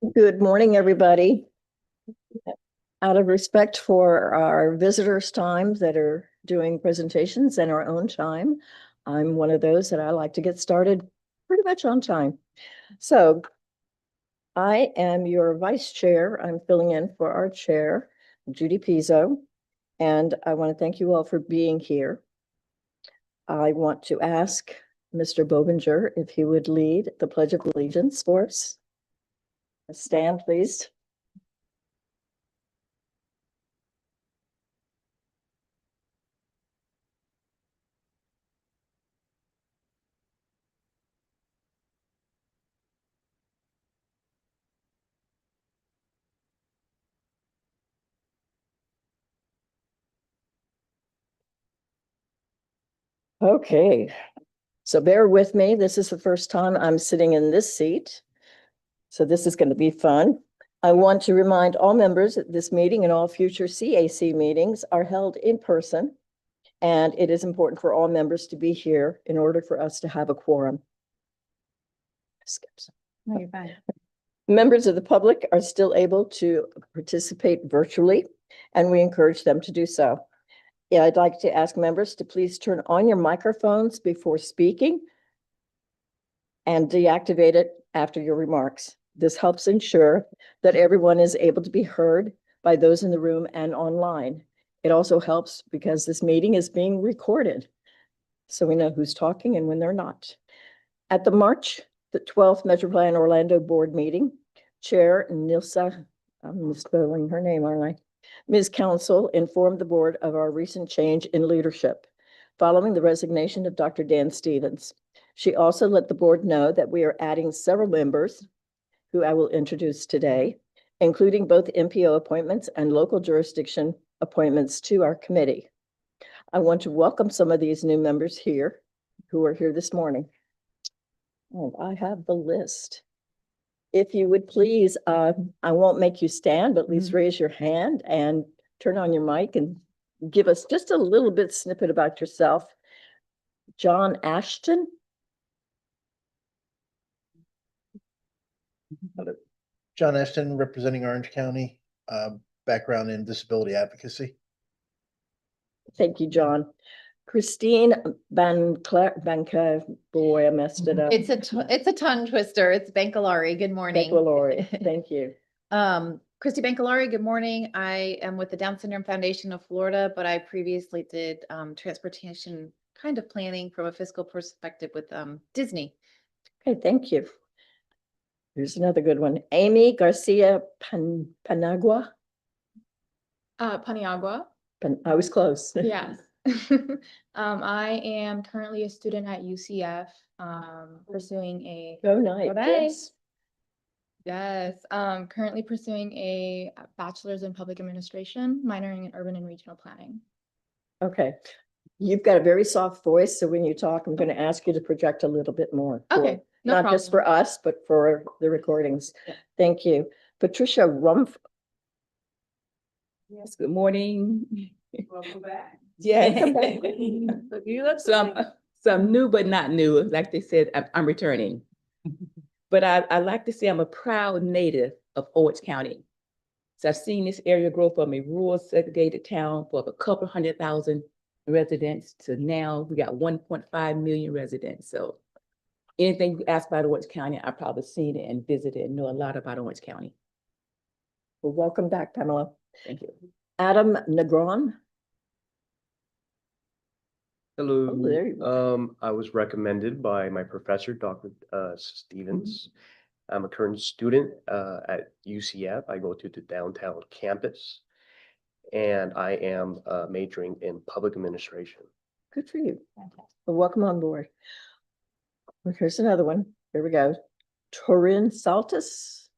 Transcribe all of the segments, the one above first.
Good morning, everybody. Out of respect for our visitors' time that are doing presentations and our own time, I'm one of those that I like to get started pretty much on time. So I am your vice chair. I'm filling in for our chair, Judy Pizzo, and I want to thank you all for being here. I want to ask Mr. Bobinger if he would lead the Pledge of Allegiance for us. Stand, please. Okay, so bear with me. This is the first time I'm sitting in this seat. So this is going to be fun. I want to remind all members that this meeting and all future CAC meetings are held in person, and it is important for all members to be here in order for us to have a quorum. No, you're fine. Members of the public are still able to participate virtually, and we encourage them to do so. Yeah, I'd like to ask members to please turn on your microphones before speaking and deactivate it after your remarks. This helps ensure that everyone is able to be heard by those in the room and online. It also helps because this meeting is being recorded, so we know who's talking and when they're not. At the March the 12th Metro Plan Orlando Board meeting, Chair Nilsa, I'm misspelling her name, aren't I? Ms. Council informed the board of our recent change in leadership following the resignation of Dr. Dan Stevens. She also let the board know that we are adding several members who I will introduce today, including both MPO appointments and local jurisdiction appointments to our committee. I want to welcome some of these new members here who are here this morning. And I have the list. If you would please, I won't make you stand, but at least raise your hand and turn on your mic and give us just a little bit snippet about yourself. John Ashton. John Ashton, representing Orange County, background in disability advocacy. Thank you, John. Christine Banca, boy, I messed it up. It's a tongue twister. It's Bankalari. Good morning. Bankalori, thank you. Christy Bankalari, good morning. I am with the Down Syndrome Foundation of Florida, but I previously did transportation kind of planning from a fiscal perspective with Disney. Okay, thank you. Here's another good one. Amy Garcia Panagua. Paniagua. I was close. Yes. I am currently a student at UCF, pursuing a Oh, nice. Oh, nice. Yes, currently pursuing a bachelor's in public administration, minoring in urban and regional planning. Okay. You've got a very soft voice, so when you talk, I'm going to ask you to project a little bit more. Okay, no not problem. just for us, but for the recordings. Yeah. Thank you. Patricia Rumpf. Yes, good morning. Welcome back. Yeah. You look some new, but not new. Like they said, I'm returning. But I like to say I'm a proud native of Orange County. So I've seen this area grow from a rural segregated town for a couple 100,000 residents to now we got 1.5 million residents. So anything you ask about Orange County, I've probably seen it and visited and know a lot about Orange County. Well, welcome back, Pamela. Thank you. Adam Negron. Hello. Oh, there you are. I was recommended by my professor, Dr. Stevens. I'm a current student at UCF. I go to the downtown campus, and I am majoring in public administration. Good for you. Well, welcome on board. Here's another one. Here we go. Torin Saltis.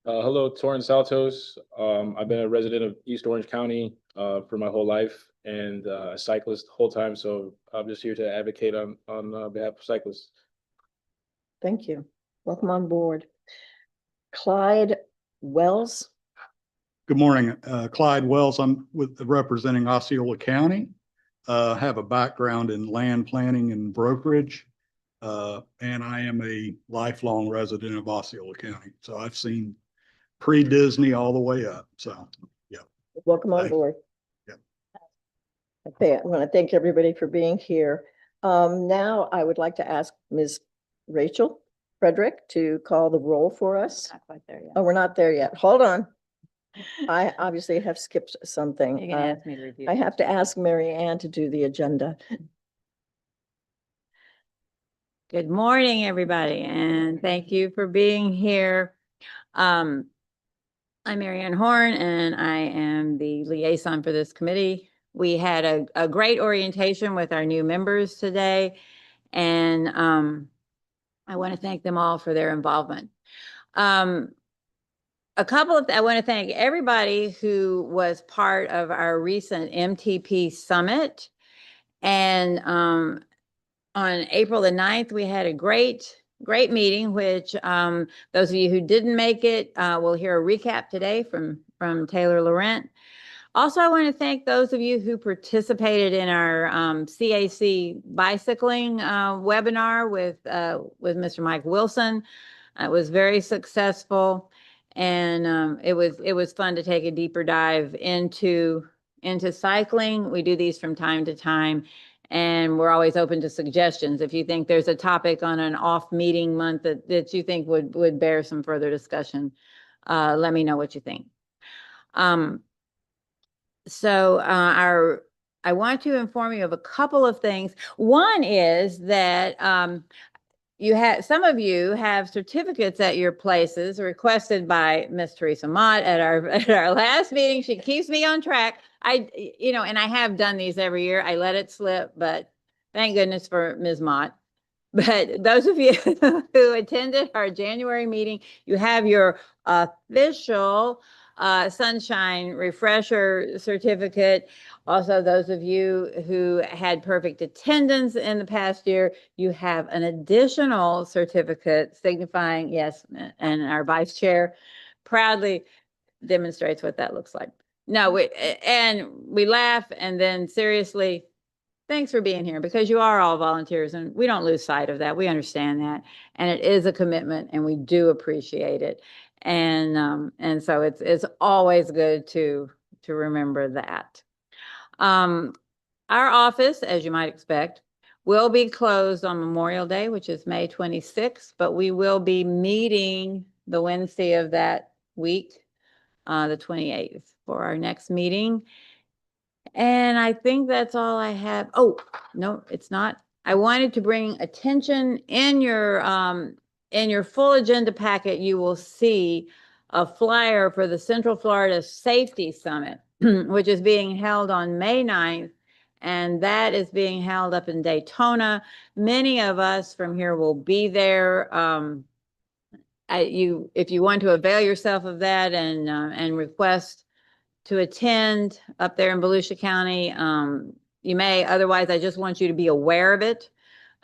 Hello, Torrin Saltos. I've been a resident of East Orange County for my whole life and a cyclist the whole time. So I'm just here to advocate on behalf of cyclists. Thank you. Welcome on board. Clyde Wells. Good morning, Clyde Wells. I'm representing Osceola County. Have a background in land planning and brokerage. And I am a lifelong resident of Osceola County. So I've seen pre-Disney all the way up. So, yeah. Welcome on Thank- board. Yep. Okay, I want to thank everybody for being here. Now I would like to ask Ms. Rachel Frederick to call the roll for us. Not quite there yet. Oh, we're not there yet. Hold on. I obviously have skipped something. You're gonna ask me to review. I have to ask Mary Ann to do the agenda. Good morning, everybody, and thank you for being here. I'm Mary Ann Horn, and I am the liaison for this committee. We had a great orientation with our new members today, and I want to thank them all for their involvement. I want to thank everybody who was part of our recent MTP summit. And on April the 9th, we had a great meeting, which those of you who didn't make it will hear a recap today from Taylor Laurent. Also, I want to thank those of you who participated in our CAC bicycling webinar with Mr. Mike Wilson. It was very successful, and it was fun to take a deeper dive into cycling. We do these from time to time, and we're always open to suggestions. If you think there's a topic on an off meeting month that you think would bear some further discussion, let me know what you think. So I want to inform you of a couple of things. One is that some of you have certificates at your places requested by Miss Teresa Mott at our last meeting. She keeps me on track. And I have done these every year. I let it slip, but thank goodness for Ms. Mott. But those of you who attended our January meeting, you have your official Sunshine Refresher certificate. Also, those of you who had perfect attendance in the past year, you have an additional certificate signifying, yes, and our vice chair proudly demonstrates what that looks like. No, we laugh, and then seriously, thanks for being here, because you are all volunteers and we don't lose sight of that. We understand that. And it is a commitment and we do appreciate it. And so it's always good to remember that. Our office, as you might expect, will be closed on Memorial Day, which is May 26th, but we will be meeting the Wednesday of that week, the 28th, for our next meeting. And I think that's all I have. Oh, no, it's not. I wanted to bring attention in your full agenda packet. You will see a flyer for the Central Florida Safety Summit, which is being held on May 9th. And that is being held up in Daytona. Many of us from here will be there. If you want to avail yourself of that and request to attend up there in Volusia County, you may. Otherwise, I just want you to be aware of it,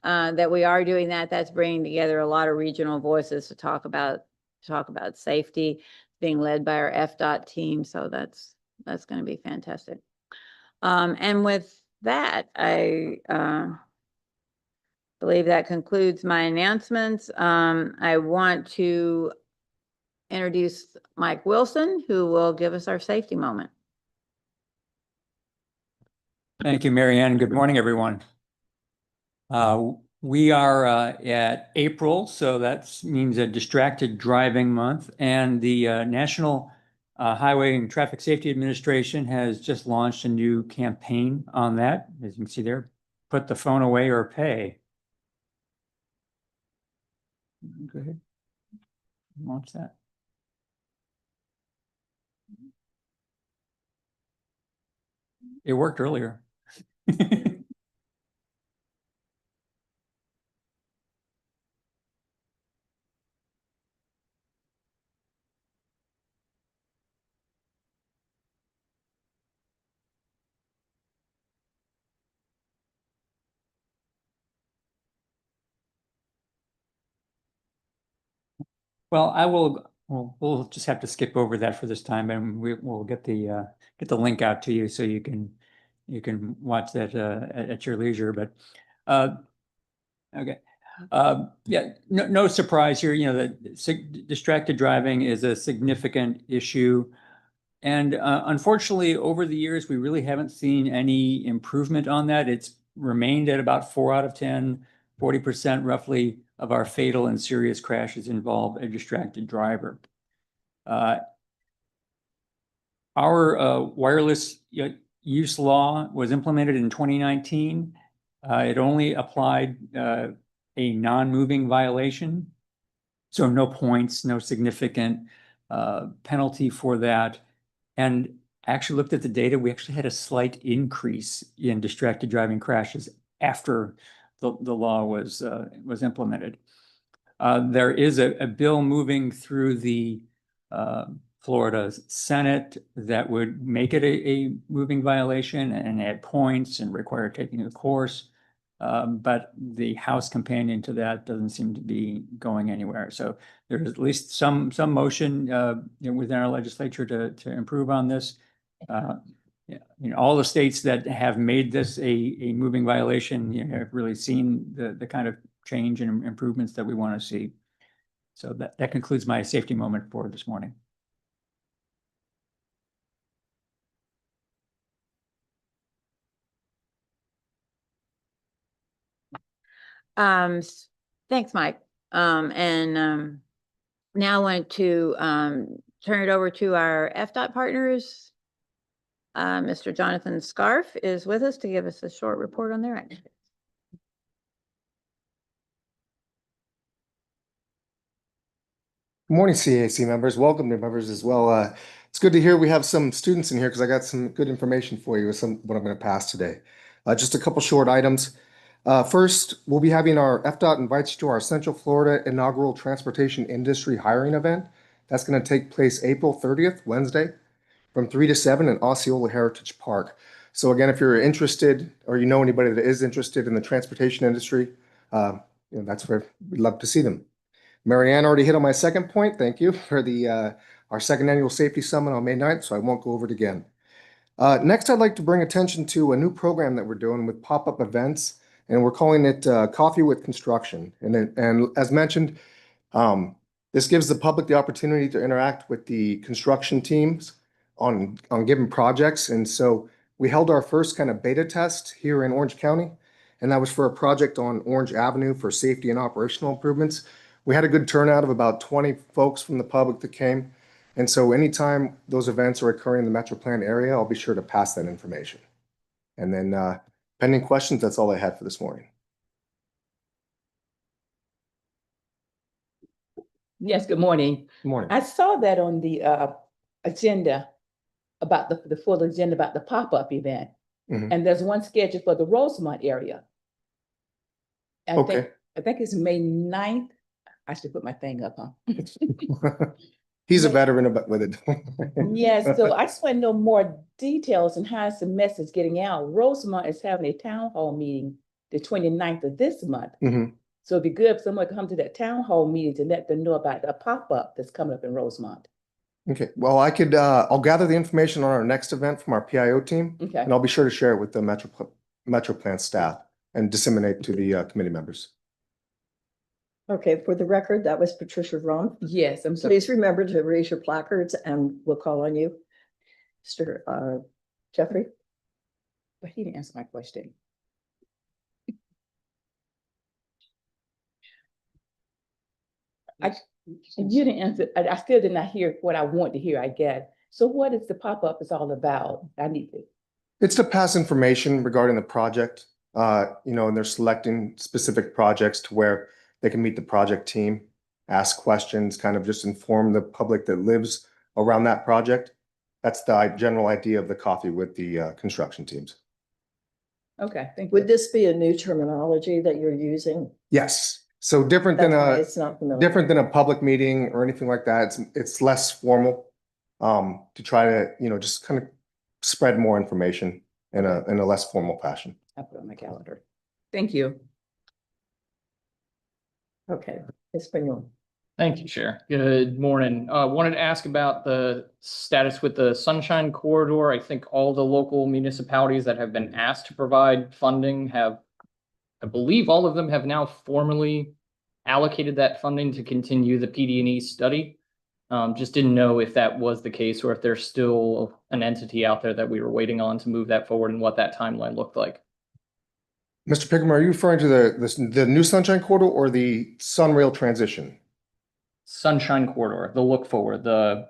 that we are doing that. That's bringing together a lot of regional voices to talk about safety, being led by our FDOT team. So that's going to be fantastic. And with that, I believe that concludes my announcements. I want to introduce Mike Wilson, who will give us our safety moment. Thank you, Mary Ann. Good morning, everyone. We are at April, so that means a distracted driving month, and the National Highway and Traffic Safety Administration has just launched a new campaign on that. As you can see there, put the phone away or pay. Go ahead, launch that. It worked earlier. Well, we'll just have to skip over that for this time, and we'll get the link out to you so you can watch that at your leisure. But okay, Yeah, no surprise here, you know, that distracted driving is a significant issue. And unfortunately, over the years, we really haven't seen any improvement on that. It's remained at about 4 out of 10, 40% roughly of our fatal and serious crashes involve a distracted driver. Our wireless use law was implemented in 2019. It only applied a non-moving violation. So no points, no significant penalty for that. And actually looked at the data, we actually had a slight increase in distracted driving crashes after the law was implemented. There is a bill moving through the Florida Senate that would make it a moving violation and add points and require taking a course. But the House companion to that doesn't seem to be going anywhere. So there's at least some motion within our legislature to improve on this. All the states that have made this a moving violation have really seen the kind of change and improvements that we want to see. So that concludes my safety moment for this morning. Thanks, Mike. Now I want to turn it over to our FDOT partners. Mr. Jonathan Scarf is with us to give us a short report on their activities. Good morning, CAC members. Welcome to members as well. It's good to hear we have some students in here because I got some good information for you with what I'm going to pass today. Just a couple short items. First, we'll be having our FDOT invites you to our Central Florida inaugural transportation industry hiring event. That's going to take place April 30th, Wednesday, from 3 to 7 in Osceola Heritage Park. So again, if you're interested or you know anybody that is interested in the transportation industry, that's where we'd love to see them. Marianne already hit on my second point. Thank you for our second annual safety summit on May 9th, so I won't go over it again. Next, I'd like to bring attention to a new program that we're doing with pop-up events, and we're calling it Coffee with Construction. And as mentioned, this gives the public the opportunity to interact with the construction teams on given projects. And so we held our first kind of beta test here in Orange County, and that was for a project on Orange Avenue for safety and operational improvements. We had a good turnout of about 20 folks from the public that came. And so anytime those events are occurring in the Metro Plan area, I'll be sure to pass that information. And then pending questions, that's all I had for this morning. Yes, good morning. Good morning. I saw that on the agenda about the full agenda about the pop-up event. Mhm. And there's one scheduled for the Rosemont area. Okay. I think it's May 9th. I should put my thing up, huh? He's a veteran with it. Yes, so I just want to know more details and how is the message getting out. Rosemont is having a town hall meeting the 29th of this month. Mhm. So it'd be good if someone could come to that town hall meeting to let them know about the pop-up that's coming up in Rosemont. Okay, well, I'll gather the information on our next event from our PIO team. Okay. And I'll be sure to share it with the Metro Plan staff and disseminate to the committee members. Okay, for the record, that was Patricia Ron. Yes, I'm sorry. Please remember to raise your placards and we'll call on you. Mr. Jeffrey? But he didn't answer my question. You didn't answer. I still did not hear what I want to hear, I guess. So what is the pop-up is all about? I need to. It's to pass information regarding the project, and they're selecting specific projects to where they can meet the project team, ask questions, kind of just inform the public that lives around that project. That's the general idea of the coffee with the construction teams. Okay, thank you. Would this be a new terminology that you're using? Yes. So different That's than why a it's not familiar. different than a public meeting or anything like that. It's less formal to try to, just kind of spread more information in a less formal fashion. I'll put it on my calendar. Thank you. Okay, Espanol. Thank you, Chair. Good morning. Wanted to ask about the status with the Sunshine Corridor. I think all the local municipalities that have been asked to provide funding have I believe all of them have now formally allocated that funding to continue the PD&E study. Just didn't know if that was the case or if there's still an entity out there that we were waiting on to move that forward and what that timeline looked like. Mr. Pickram, are you referring to the new Sunshine Corridor or the Sunrail transition? Sunshine Corridor, the look forward, the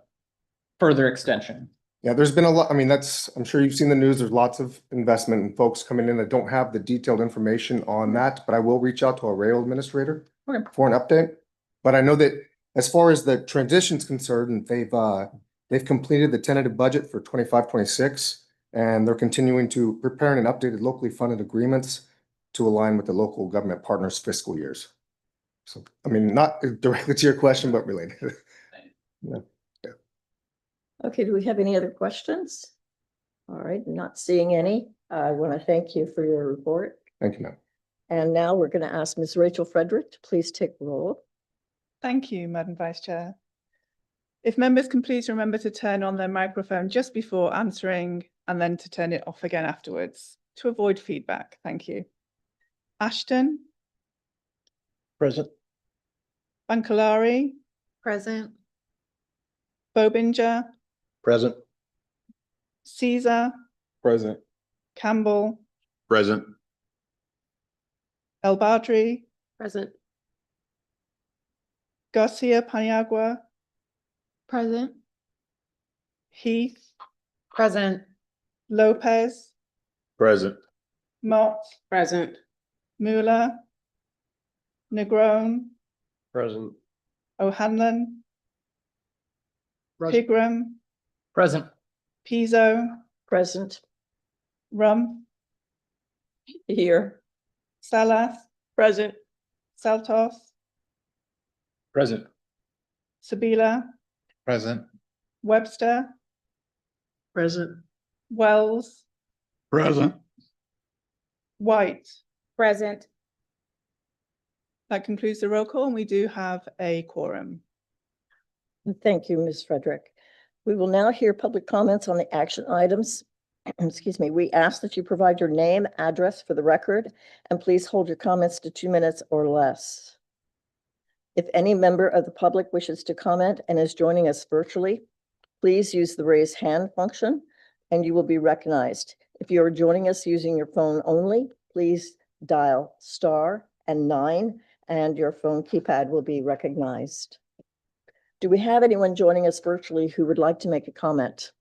further extension. Yeah, there's been a lot. I mean, I'm sure you've seen the news. There's lots of investment and folks coming in that don't have the detailed information on that, but I will reach out to our rail administrator for an update. But I know that as far as the transition's concerned, they've completed the tentative budget for 25-26, and they're continuing to prepare an updated locally funded agreements to align with the local government partners' fiscal years. So, I mean, not directly to your question, but related. Yeah. Okay, do we have any other questions? All right, not seeing any. I want to thank you for your report. Thank you, ma'am. And now we're going to ask Ms. Rachel Frederick to please take roll. Thank you, Madam Vice Chair. If members can please remember to turn on their microphone just before answering and then to turn it off again afterwards to avoid feedback. Thank you. Ashton, Present. Bankalari, Present. Bobinger, Present. Caesar, Present. Campbell, Present. El Badri, Present. Garcia Paniagua, Present. Heath, Present. Lopez, Present. Mott, Present. Mueller, Negron, Present. O'Hanlon, Pigram, Present. Pizzo, Present. Rum, Here. Salas, Present. Saltos, Present. Sabila, Present. Webster, Present. Wells, Present. White. Present. That concludes the roll call, and we do have a quorum. Thank you, Ms. Frederick. We will now hear public comments on the action items. Excuse me. We ask that you provide your name, address for the record, and please hold your comments to 2 minutes or less. If any member of the public wishes to comment and is joining us virtually, please use the raise hand function and you will be recognized. If you are joining us using your phone only, please dial *9 and your phone keypad will be recognized. Do we have anyone joining us virtually who would like to make a comment?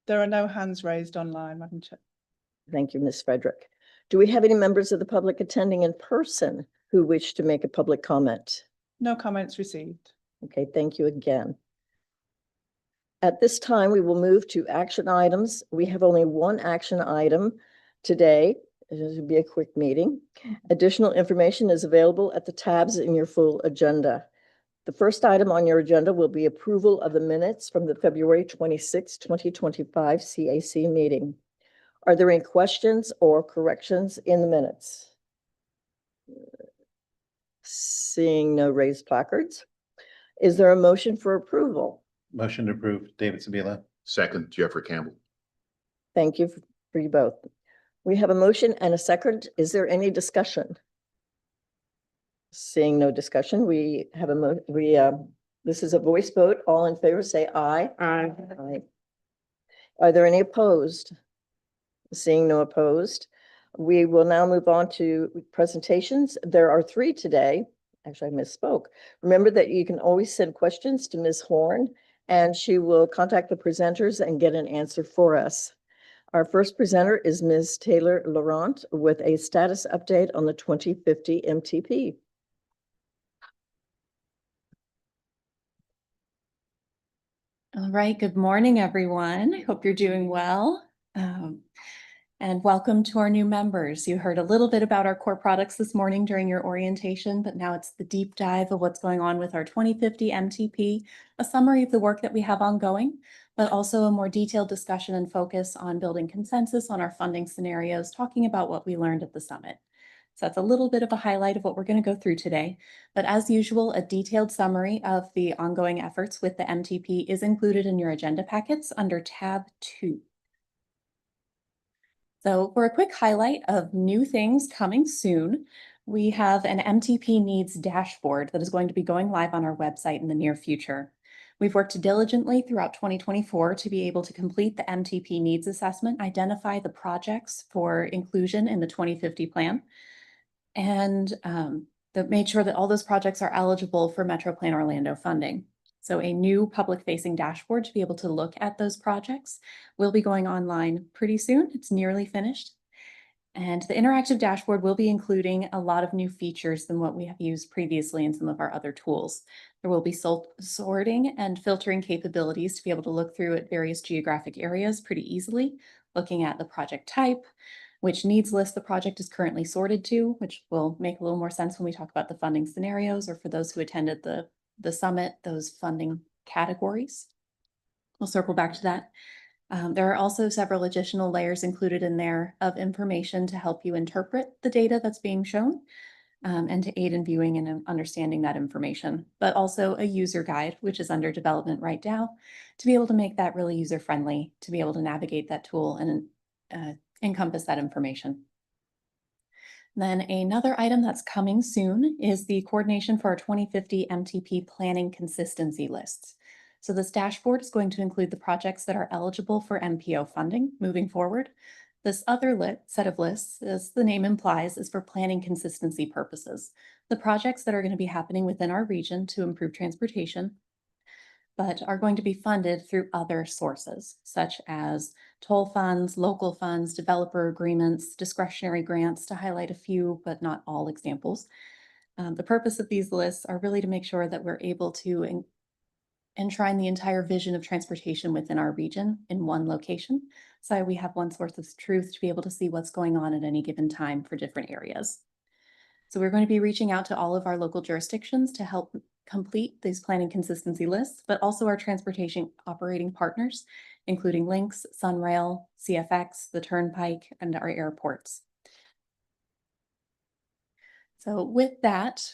There are no hands raised online, Madam Chair. Thank you, Ms. Frederick. Do we have any members of the public attending in person who wish to make a public comment? No comments received. Okay, thank you again. At this time, we will move to action items. We have only one action item today. It will be a quick meeting. Additional information is available at the tabs in your full agenda. The first item on your agenda will be approval of the minutes from the February 26, 2025 CAC meeting. Are there any questions or corrections in the minutes? Seeing no raised placards. Is there a motion for approval? Motion to approve, David Sabila. Second, Jeffrey Campbell. Thank you for you both. We have a motion and a second. Is there any discussion? Seeing no discussion, we have this is a voice vote. All in favor, say aye. Aye. Aye. Are there any opposed? Seeing no opposed, we will now move on to presentations. There are 3 today. Actually, I misspoke. Remember that you can always send questions to Ms. Horn, and she will contact the presenters and get an answer for us. Our first presenter is Ms. Taylor Laurent with a status update on the 2050 MTP. All right, good morning, everyone. I hope you're doing well. And welcome to our new members. You heard a little bit about our core products this morning during your orientation, but now it's the deep dive of what's going on with our 2050 MTP, a summary of the work that we have ongoing, but also a more detailed discussion and focus on building consensus on our funding scenarios, talking about what we learned at the summit. So that's a little bit of a highlight of what we're going to go through today. But as usual, a detailed summary of the ongoing efforts with the MTP is included in your agenda packets under tab 2. So for a quick highlight of new things coming soon, we have an MTP needs dashboard that is going to be going live on our website in the near future. We've worked diligently throughout 2024 to be able to complete the MTP needs assessment, identify the projects for inclusion in the 2050 plan, and that made sure that all those projects are eligible for Metro Plan Orlando funding. So a new public-facing dashboard to be able to look at those projects will be going online pretty soon. It's nearly finished. And the interactive dashboard will be including a lot of new features than what we have used previously in some of our other tools. There will be sorting and filtering capabilities to be able to look through at various geographic areas pretty easily, looking at the project type, which needs list the project is currently sorted to, which will make a little more sense when we talk about the funding scenarios, or for those who attended the summit, those funding categories. We'll circle back to that. There are also several additional layers included in there of information to help you interpret the data that's being shown, and to aid in viewing and understanding that information, but also a user guide, which is under development right now, to be able to make that really user-friendly, to be able to navigate that tool and encompass that information. Then another item that's coming soon is the coordination for our 2050 MTP planning consistency lists. So this dashboard is going to include the projects that are eligible for MPO funding moving forward. This other set of lists, as the name implies, is for planning consistency purposes. The projects that are going to be happening within our region to improve transportation, but are going to be funded through other sources, such as toll funds, local funds, developer agreements, discretionary grants, to highlight a few, but not all examples. The purpose of these lists are really to make sure that we're able to enshrine the entire vision of transportation within our region in one location. So we have one source of truth to be able to see what's going on at any given time for different areas. So we're going to be reaching out to all of our local jurisdictions to help complete these planning consistency lists, but also our transportation operating partners, including Lynx, Sunrail, CFX, the Turnpike, and our airports. So with that,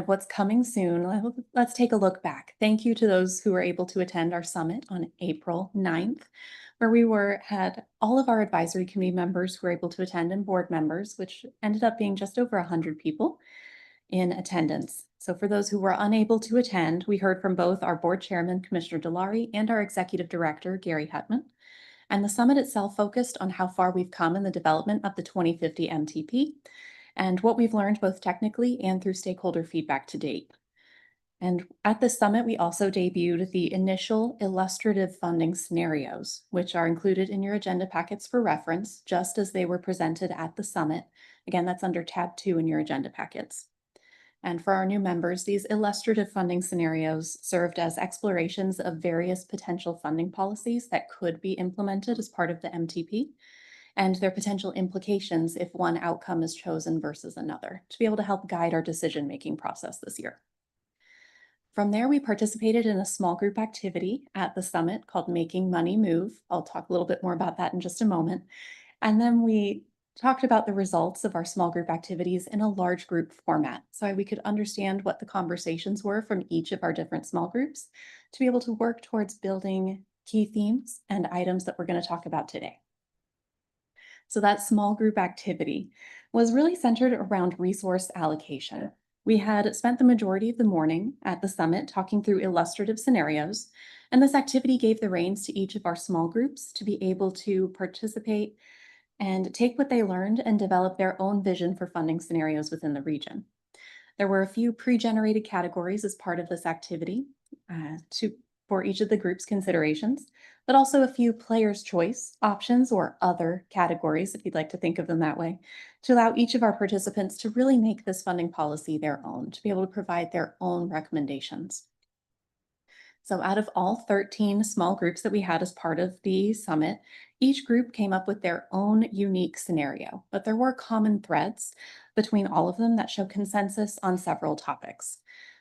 what's coming soon, let's take a look back. Thank you to those who were able to attend our summit on April 9th, where we had all of our advisory committee members who were able to attend, and board members, which ended up being just over 100 people in attendance. So for those who were unable to attend, we heard from both our board chairman, Commissioner Delary, and our executive director, Gary Hetman. And the summit itself focused on how far we've come in the development of the 2050 MTP, and what we've learned both technically and through stakeholder feedback to date. And at this summit, we also debuted the initial illustrative funding scenarios, which are included in your agenda packets for reference, just as they were presented at the summit. Again, that's under tab 2 in your agenda packets. And for our new members, these illustrative funding scenarios served as explorations of various potential funding policies that could be implemented as part of the MTP, and their potential implications if one outcome is chosen versus another, to be able to help guide our decision-making process this year. From there, we participated in a small group activity at the summit called Making Money Move. I'll talk a little bit more about that in just a moment. And then we talked about the results of our small group activities in a large group format, so we could understand what the conversations were from each of our different small groups to be able to work towards building key themes and items that we're going to talk about today. So that small group activity was really centered around resource allocation. We had spent the majority of the morning at the summit talking through illustrative scenarios, and this activity gave the reins to each of our small groups to be able to participate and take what they learned and develop their own vision for funding scenarios within the region. There were a few pre-generated categories as part of this activity for each of the group's considerations, but also a few player's choice options or other categories, if you'd like to think of them that way, to allow each of our participants to really make this funding policy their own, to be able to provide their own recommendations. So out of all 13 small groups that we had as part of the summit, each group came up with their own unique scenario, but there were common threads between all of them that show consensus on several topics.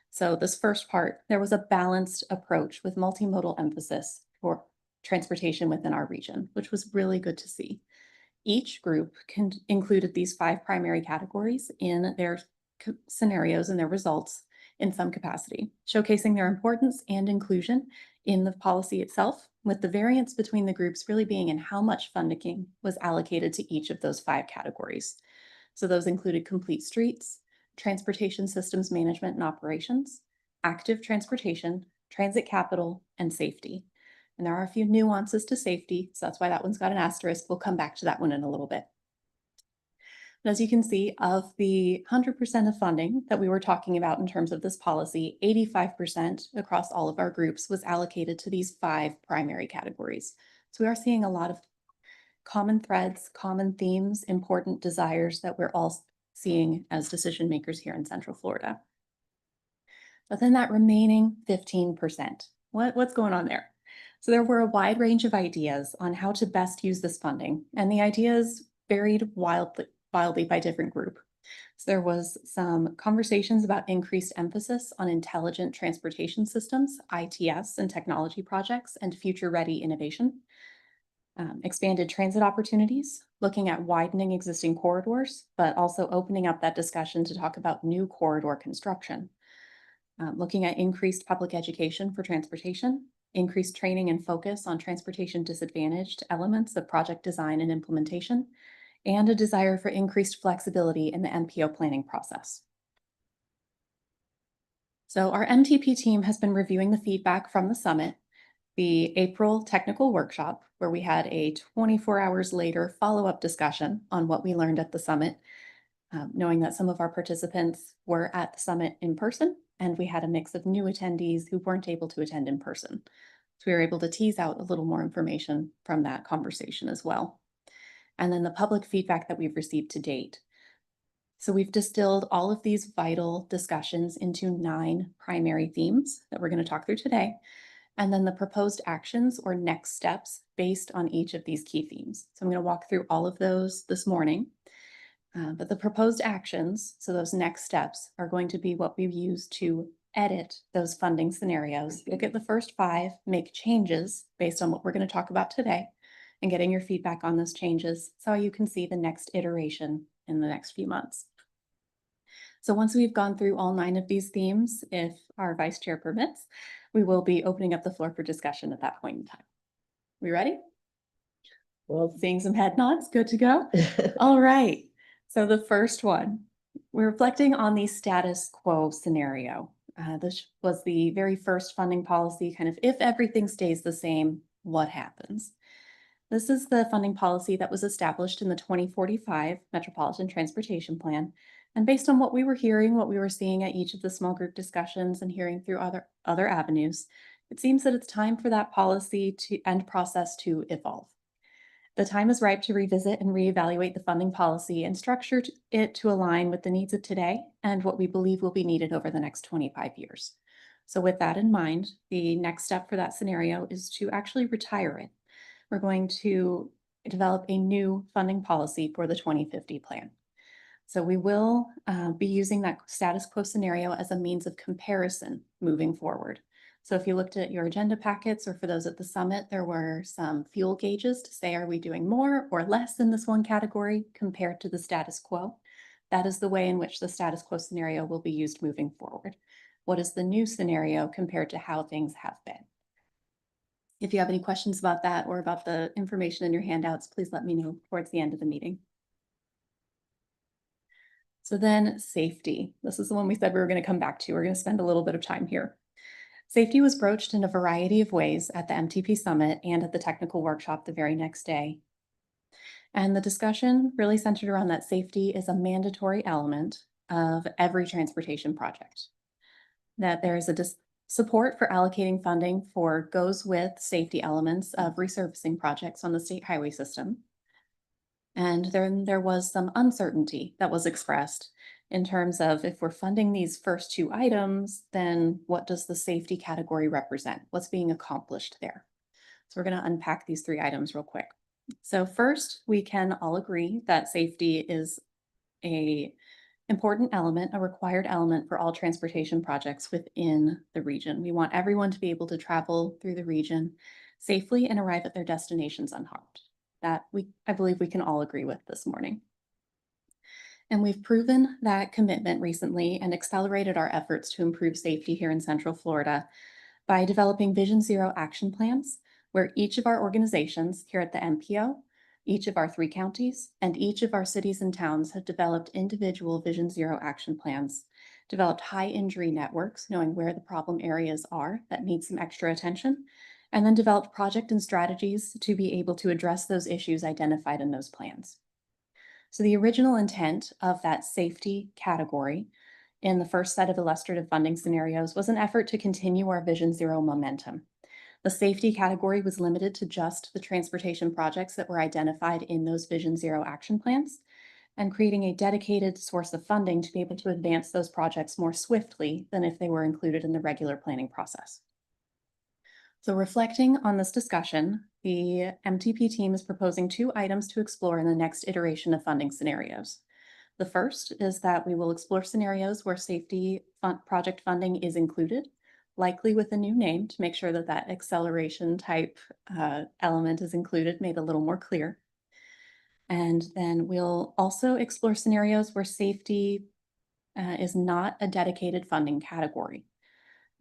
So this first part, there was a balanced approach with multimodal emphasis for transportation within our region, which was really good to see. Each group included these 5 primary categories in their scenarios and their results, in some capacity, showcasing their importance and inclusion in the policy itself, with the variance between the groups really being in how much funding was allocated to each of those 5 categories. So those included complete streets, transportation systems management and operations, active transportation, transit capital, and safety. And there are a few nuances to safety, so that's why that one's got an asterisk. We'll come back to that one in a little bit. But as you can see, of the 100% of funding that we were talking about in terms of this policy, 85% across all of our groups was allocated to these 5 primary categories. So we are seeing a lot of common threads, common themes, important desires that we're all seeing as decision makers here in Central Florida. But then that remaining 15%, what's going on there? So there were a wide range of ideas on how to best use this funding, and the ideas varied wildly by different group. So there was some conversations about increased emphasis on intelligent transportation systems, ITS, and technology projects, and future-ready innovation. Expanded transit opportunities, looking at widening existing corridors, but also opening up that discussion to talk about new corridor construction. Looking at increased public education for transportation, increased training and focus on transportation disadvantaged elements of project design and implementation, and a desire for increased flexibility in the MPO planning process. So our MTP team has been reviewing the feedback from the summit, the April technical workshop, where we had a 24 hours later follow-up discussion on what we learned at the summit, knowing that some of our participants were at the summit in person, and we had a mix of new attendees who weren't able to attend in person. So we were able to tease out a little more information from that conversation as well. And then the public feedback that we've received to date. So we've distilled all of these vital discussions into 9 primary themes that we're going to talk through today, and then the proposed actions or next steps based on each of these key themes. So I'm going to walk through all of those this morning. But the proposed actions, so those next steps, are going to be what we use to edit those funding scenarios. Look at the first 5, make changes based on what we're going to talk about today, and getting your feedback on those changes so you can see the next iteration in the next few months. So once we've gone through all 9 of these themes, if our vice chair permits, we will be opening up the floor for discussion at that point in time. We ready? Well, seeing some head nods, good to go. All right. So the first one, we're reflecting on the status quo scenario. This was the very first funding policy, kind of if everything stays the same, what happens? This is the funding policy that was established in the 2045 Metropolitan Transportation Plan. And based on what we were hearing, what we were seeing at each of the small group discussions and hearing through other avenues, it seems that it's time for that policy and process to evolve. The time is ripe to revisit and reevaluate the funding policy and structure it to align with the needs of today and what we believe will be needed over the next 25 years. So with that in mind, the next step for that scenario is to actually retire it. We're going to develop a new funding policy for the 2050 plan. So we will be using that status quo scenario as a means of comparison moving forward. So if you looked at your agenda packets, or for those at the summit, there were some fuel gauges to say, are we doing more or less in this one category compared to the status quo? That is the way in which the status quo scenario will be used moving forward. What is the new scenario compared to how things have been? If you have any questions about that or about the information in your handouts, please let me know towards the end of the meeting. So then safety. This is the one we said we were going to come back to. We're going to spend a little bit of time here. Safety was broached in a variety of ways at the MTP Summit and at the technical workshop the very next day. And the discussion really centered around that safety is a mandatory element of every transportation project. That there is a support for allocating funding for goes with safety elements of resurfacing projects on the state highway system. And then there was some uncertainty that was expressed in terms of if we're funding these first 2 items, then what does the safety category represent? What's being accomplished there? So we're going to unpack these 3 items real quick. So first, we can all agree that safety is an important element, a required element for all transportation projects within the region. We want everyone to be able to travel through the region safely and arrive at their destinations unharmed. That I believe we can all agree with this morning. And we've proven that commitment recently and accelerated our efforts to improve safety here in Central Florida by developing Vision Zero action plans, where each of our organizations here at the MPO, each of our 3 counties, and each of our cities and towns have developed individual Vision Zero action plans, developed high injury networks, knowing where the problem areas are that need some extra attention, and then developed project and strategies to be able to address those issues identified in those plans. So the original intent of that safety category in the first set of illustrative funding scenarios was an effort to continue our Vision Zero momentum. The safety category was limited to just the transportation projects that were identified in those Vision Zero action plans, and creating a dedicated source of funding to be able to advance those projects more swiftly than if they were included in the regular planning process. So reflecting on this discussion, the MTP team is proposing 2 items to explore in the next iteration of funding scenarios. The first is that we will explore scenarios where safety project funding is included, likely with a new name to make sure that that acceleration type element is included, made a little more clear. And then we'll also explore scenarios where safety is not a dedicated funding category.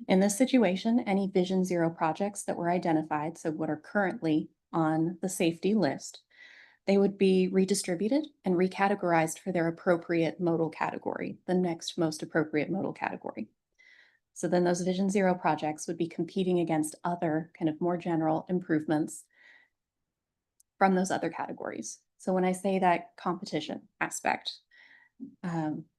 In this situation, any Vision Zero projects that were identified, so what are currently on the safety list, they would be redistributed and recategorized for their appropriate modal category, the next most appropriate modal category. So then those Vision Zero projects would be competing against other kind of more general improvements from those other categories. So when I say that competition aspect,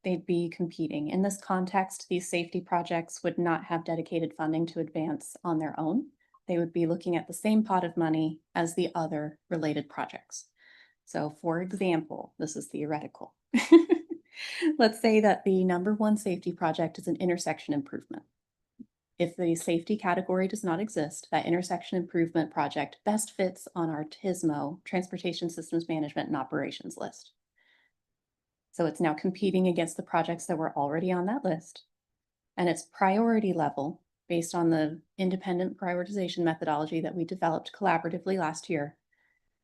they'd be competing. In this context, these safety projects would not have dedicated funding to advance on their own. They would be looking at the same pot of money as the other related projects. So for example, this is theoretical. Let's say that the #1 safety project is an intersection improvement. If the safety category does not exist, that intersection improvement project best fits on our TSMO, Transportation Systems Management and Operations list. So it's now competing against the projects that were already on that list. And its priority level, based on the independent prioritization methodology that we developed collaboratively last year,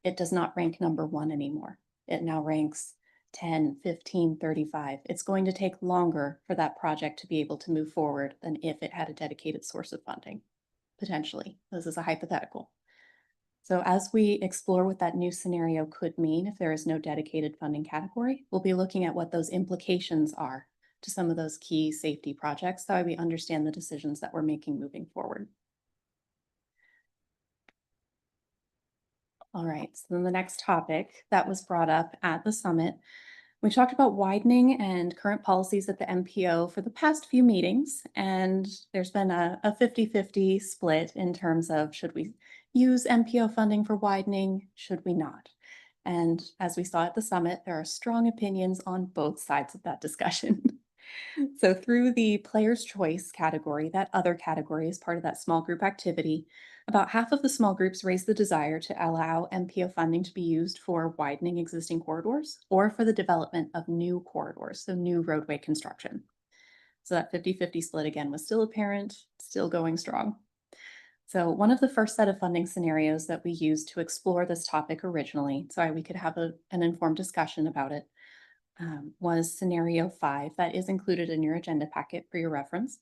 it does not rank #1 anymore. It now ranks 10, 15, 35. It's going to take longer for that project to be able to move forward than if it had a dedicated source of funding, potentially. This is a hypothetical. So as we explore what that new scenario could mean if there is no dedicated funding category, we'll be looking at what those implications are to some of those key safety projects, so we understand the decisions that we're making moving forward. All right, so then the next topic that was brought up at the summit, we talked about widening and current policies at the MPO for the past few meetings, and there's been a 50-50 split in terms of should we use MPO funding for widening, should we not? And as we saw at the summit, there are strong opinions on both sides of that discussion. So through the player's choice category, that other category is part of that small group activity, about half of the small groups raised the desire to allow MPO funding to be used for widening existing corridors or for the development of new corridors, so new roadway construction. So that 50-50 split again was still apparent, still going strong. So one of the first set of funding scenarios that we used to explore this topic originally, so we could have an informed discussion about it, was scenario 5 that is included in your agenda packet for your reference.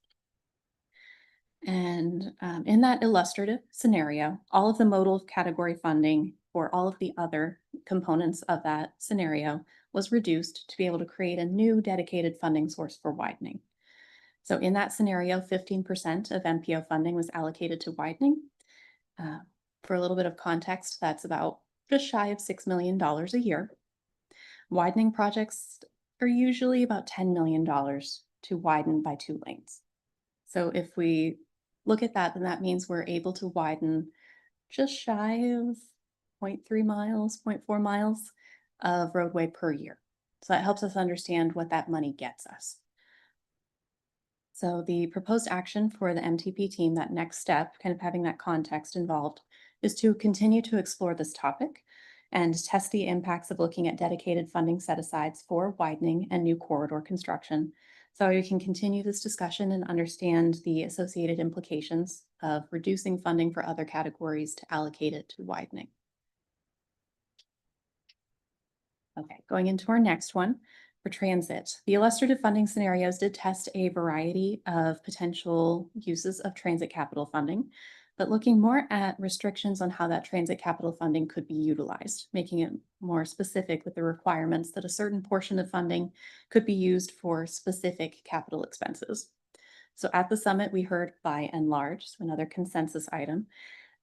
And in that illustrative scenario, all of the modal category funding for all of the other components of that scenario was reduced to be able to create a new dedicated funding source for widening. So in that scenario, 15% of MPO funding was allocated to widening. For a little bit of context, that's about just shy of $6 million a year. Widening projects are usually about $10 million to widen by 2 lanes. So if we look at that, then that means we're able to widen just shy of 0.3 miles, 0.4 miles of roadway per year. So that helps us understand what that money gets us. So the proposed action for the MTP team, that next step, kind of having that context involved, is to continue to explore this topic and test the impacts of looking at dedicated funding set-asides for widening and new corridor construction, so we can continue this discussion and understand the associated implications of reducing funding for other categories to allocate it to widening. Okay, going into our next one, For transit, the illustrative funding scenarios did test a variety of potential uses of transit capital funding, but looking more at restrictions on how that transit capital funding could be utilized, making it more specific with the requirements that a certain portion of funding could be used for specific capital expenses. So at the summit, we heard by and large, so another consensus item,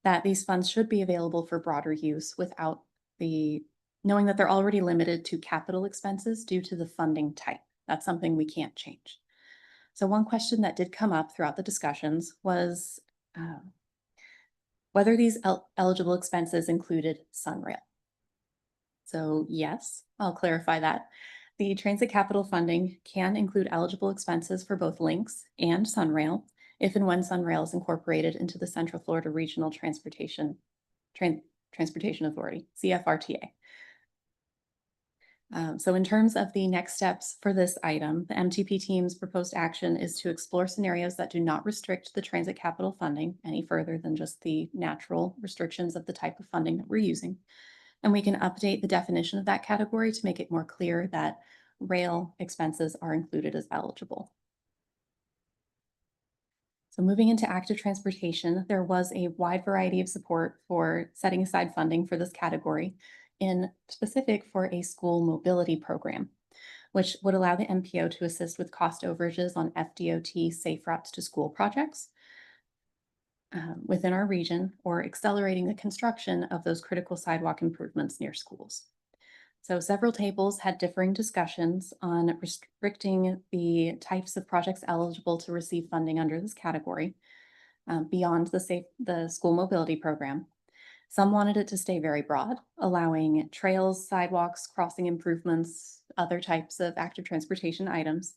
that these funds should be available for broader use without knowing that they're already limited to capital expenses due to the funding type. That's something we can't change. So one question that did come up throughout the discussions was whether these eligible expenses included Sunrail. So yes, I'll clarify that. The transit capital funding can include eligible expenses for both Lynx and Sunrail if and when Sunrail is incorporated into the Central Florida Regional Transportation Authority, CFRTA. So in terms of the next steps for this item, the MTP team's proposed action is to explore scenarios that do not restrict the transit capital funding any further than just the natural restrictions of the type of funding that we're using. And we can update the definition of that category to make it more clear that rail expenses are included as eligible. So moving into active transportation, there was a wide variety of support for setting aside funding for this category, in specific for a school mobility program, which would allow the MPO to assist with cost overages on FDOT safe routes to school projects within our region, or accelerating the construction of those critical sidewalk improvements near schools. So several tables had differing discussions on restricting the types of projects eligible to receive funding under this category beyond the school mobility program. Some wanted it to stay very broad, allowing trails, sidewalks, crossing improvements, other types of active transportation items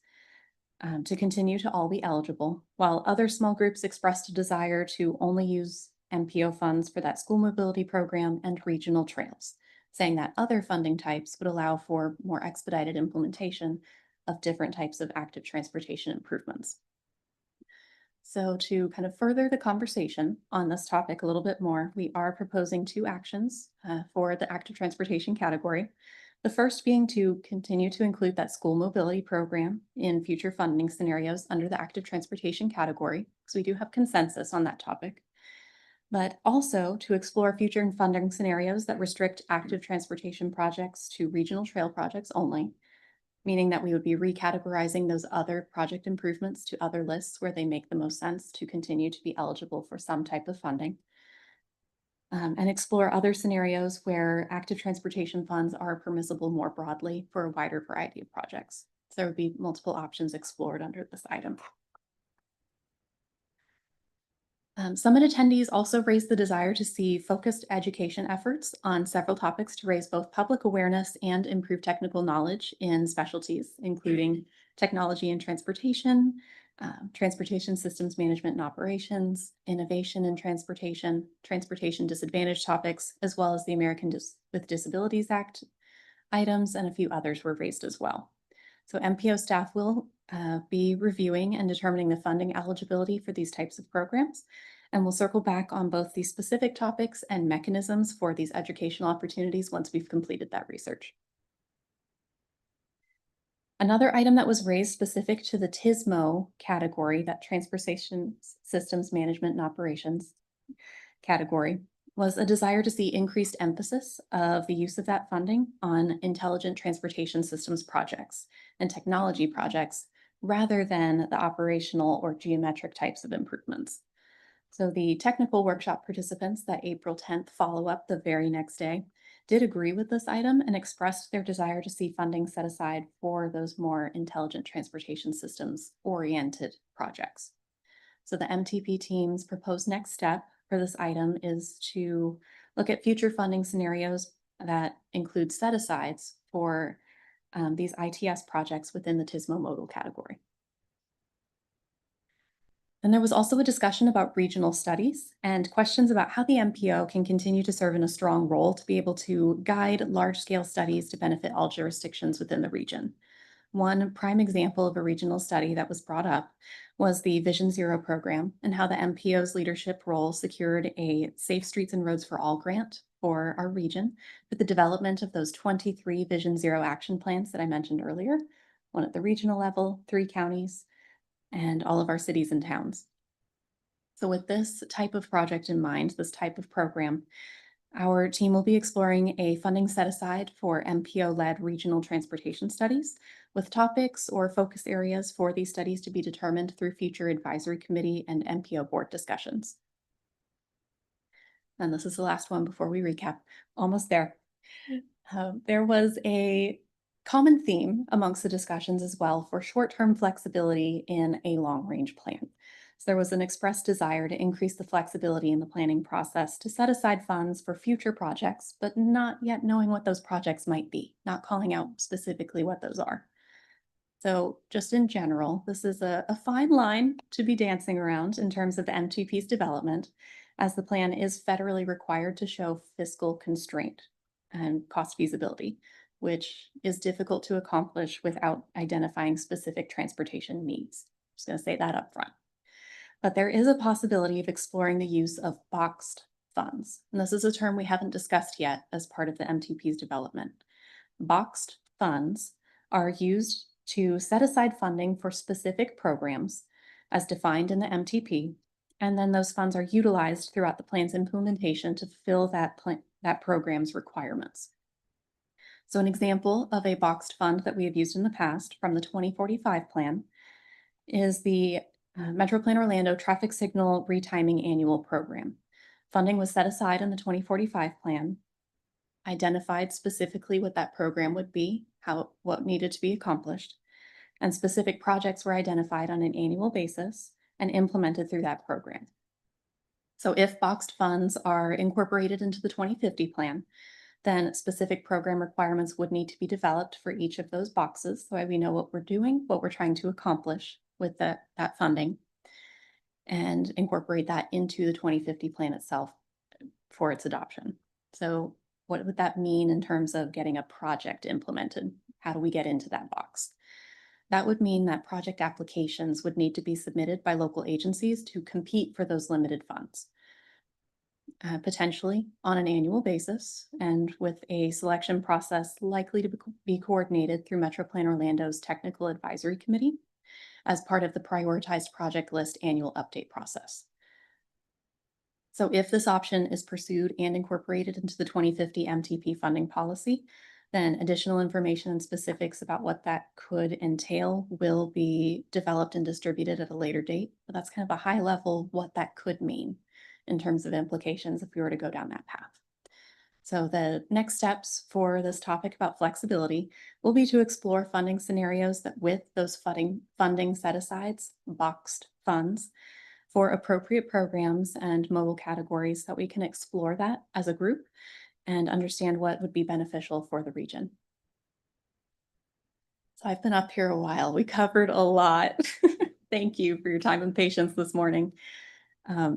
to continue to all be eligible, while other small groups expressed a desire to only use MPO funds for that school mobility program and regional trails, saying that other funding types would allow for more expedited implementation of different types of active transportation improvements. So to kind of further the conversation on this topic a little bit more, we are proposing two actions for the active transportation category. The first being to continue to include that school mobility program in future funding scenarios under the active transportation category, because we do have consensus on that topic. But also to explore future funding scenarios that restrict active transportation projects to regional trail projects only, meaning that we would be recategorizing those other project improvements to other lists where they make the most sense to continue to be eligible for some type of funding. And explore other scenarios where active transportation funds are permissible more broadly for a wider variety of projects. So there would be multiple options explored under this item. Summit attendees also raised the desire to see focused education efforts on several topics to raise both public awareness and improve technical knowledge in specialties, including technology and transportation, transportation systems management and operations, innovation in transportation, transportation disadvantage topics, as well as the Americans with Disabilities Act items, and a few others were raised as well. So MPO staff will be reviewing and determining the funding eligibility for these types of programs, and we'll circle back on both these specific topics and mechanisms for these educational opportunities once we've completed that research. Another item that was raised specific to the TSMO category, that Transportation Systems Management and Operations category, was a desire to see increased emphasis of the use of that funding on intelligent transportation systems projects and technology projects rather than the operational or geometric types of improvements. So the technical workshop participants that April 10th follow up the very next day did agree with this item and expressed their desire to see funding set aside for those more intelligent transportation systems oriented projects. So the MTP team's proposed next step for this item is to look at future funding scenarios that include set-asides for these ITS projects within the TSMO modal category. And there was also a discussion about regional studies and questions about how the MPO can continue to serve in a strong role to be able to guide large-scale studies to benefit all jurisdictions within the region. One prime example of a regional study that was brought up was the Vision Zero program and how the MPO's leadership role secured a Safe Streets and Roads for All grant for our region with the development of those 23 Vision Zero action plans that I mentioned earlier, one at the regional level, 3 counties, and all of our cities and towns. So with this type of project in mind, this type of program, our team will be exploring a funding set aside for MPO-led regional transportation studies with topics or focus areas for these studies to be determined through future advisory committee and MPO board discussions. And this is the last one before we recap. Almost there. There was a common theme amongst the discussions as well for short-term flexibility in a long-range plan. So there was an expressed desire to increase the flexibility in the planning process to set aside funds for future projects, but not yet knowing what those projects might be, not calling out specifically what those are. So just in general, this is a fine line to be dancing around in terms of the MTP's development, as the plan is federally required to show fiscal constraint and cost feasibility, which is difficult to accomplish without identifying specific transportation needs. I'm just going to say that up front. But there is a possibility of exploring the use of boxed funds. And this is a term we haven't discussed yet as part of the MTP's development. Boxed funds are used to set aside funding for specific programs as defined in the MTP, and then those funds are utilized throughout the plan's implementation to fulfill that program's requirements. So an example of a boxed fund that we have used in the past from the 2045 plan is the Metro Plan Orlando Traffic Signal Retiming Annual Program. Funding was set aside in the 2045 plan, identified specifically what that program would be, what needed to be accomplished, and specific projects were identified on an annual basis and implemented through that program. So if boxed funds are incorporated into the 2050 plan, then specific program requirements would need to be developed for each of those boxes, so we know what we're doing, what we're trying to accomplish with that funding, and incorporate that into the 2050 plan itself for its adoption. So what would that mean in terms of getting a project implemented? How do we get into that box? That would mean that project applications would need to be submitted by local agencies to compete for those limited funds, potentially on an annual basis, and with a selection process likely to be coordinated through Metro Plan Orlando's Technical Advisory Committee as part of the prioritized project list annual update process. So if this option is pursued and incorporated into the 2050 MTP funding policy, then additional information and specifics about what that could entail will be developed and distributed at a later date. But that's kind of a high level what that could mean in terms of implications if we were to go down that path. So the next steps for this topic about flexibility will be to explore funding scenarios that with those funding set-asides, boxed funds, for appropriate programs and modal categories that we can explore that as a group and understand what would be beneficial for the region. So I've been up here a while. We covered a lot. Thank you for your time and patience this morning.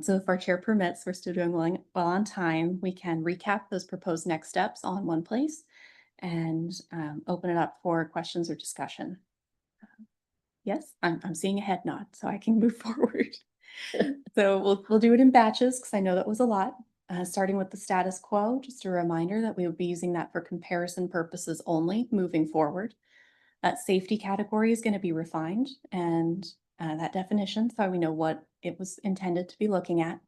So if our chair permits, we're still doing well on time. We can recap those proposed next steps all in one place and open it up for questions or discussion. Yes, I'm seeing a head nod, so I can move forward. So we'll do it in batches because I know that was a lot. Starting with the status quo, just a reminder that we will be using that for comparison purposes only moving forward. That safety category is going to be refined and that definition, so we know what it was intended to be looking at,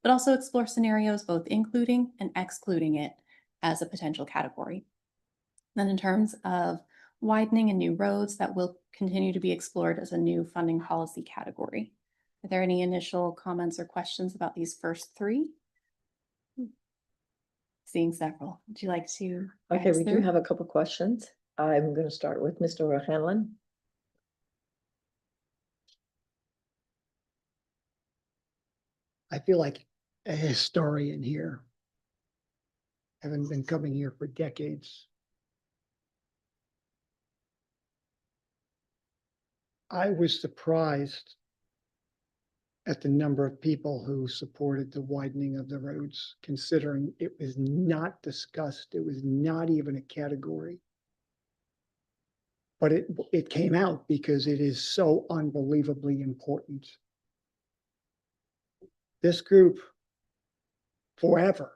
but also explore scenarios both including and excluding it as a potential category. Then in terms of widening and new roads, that will continue to be explored as a new funding policy category. Are there any initial comments or questions about these first three? Seeing several. Would you like to? Okay, we do have a couple questions. I'm going to start with Mr. O'Hanlon. I feel like a historian here, having been coming here for decades. I was surprised at the number of people who supported the widening of the roads, considering it was not discussed. It was not even a category. But it came out because it is so unbelievably important. This group forever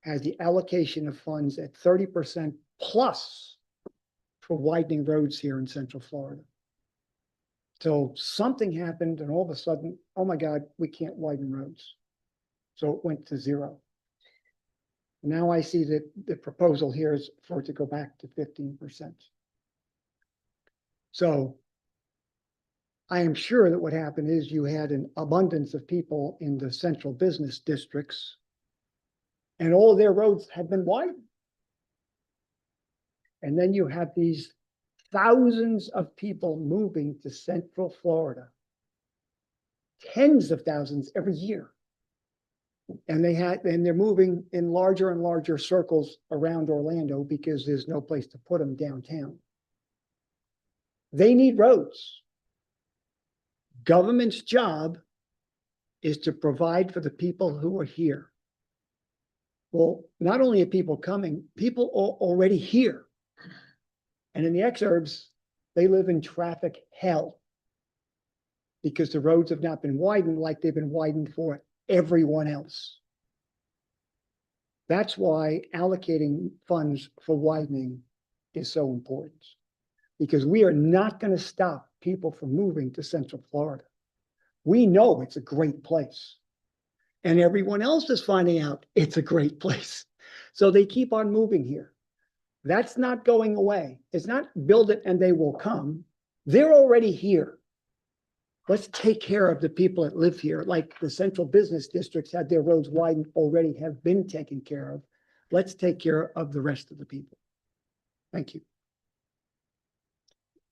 had the allocation of funds at 30% plus for widening roads here in Central Florida. So something happened and all of a sudden, oh my God, we can't widen roads. So it went to 0. Now I see that the proposal here is for it to go back to 15%. So I am sure that what happened is you had an abundance of people in the central business districts and all their roads had been widened. And then you have these thousands of people moving to Central Florida, tens of thousands every year. And they're moving in larger and larger circles around Orlando because there's no place to put them downtown. They need roads. Government's job is to provide for the people who are here. Well, not only are people coming, people are already here. And in the exurbs, they live in traffic hell because the roads have not been widened like they've been widened for everyone else. That's why allocating funds for widening is so important, because we are not going to stop people from moving to Central Florida. We know it's a great place, and everyone else is finding out it's a great place. So they keep on moving here. That's not going away. It's not build it and they will come. They're already here. Let's take care of the people that live here, like the central business districts had their roads widened, already have been taken care of. Let's take care of the rest of the people. Thank you.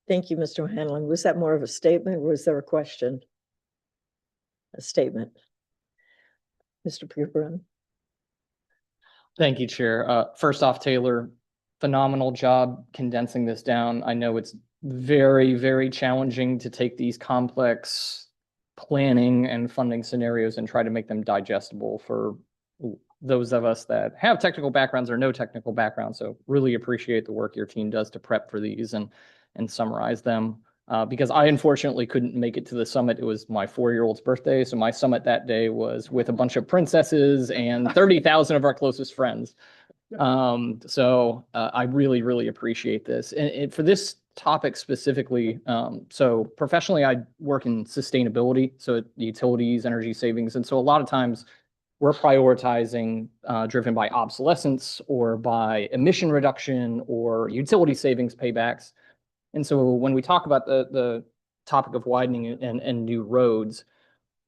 Thank you, Mr. O'Hanlon. Was that more of a statement or was there a question? A statement. Mr. Purebron. Thank you, Chair. First off, Taylor, phenomenal job condensing this down. I know it's very, very challenging to take these complex planning and funding scenarios and try to make them digestible for those of us that have technical backgrounds or no technical background. So really appreciate the work your team does to prep for these and summarize them. Because I unfortunately couldn't make it to the summit. It was my 4-year-old's birthday. So my summit that day was with a bunch of princesses and 30,000 of our closest friends. I really, really appreciate this. And for this topic specifically, so professionally, I work in sustainability, so utilities, energy savings. And so a lot of times we're prioritizing driven by obsolescence or by emission reduction or utility savings paybacks. And so when we talk about the topic of widening and new roads,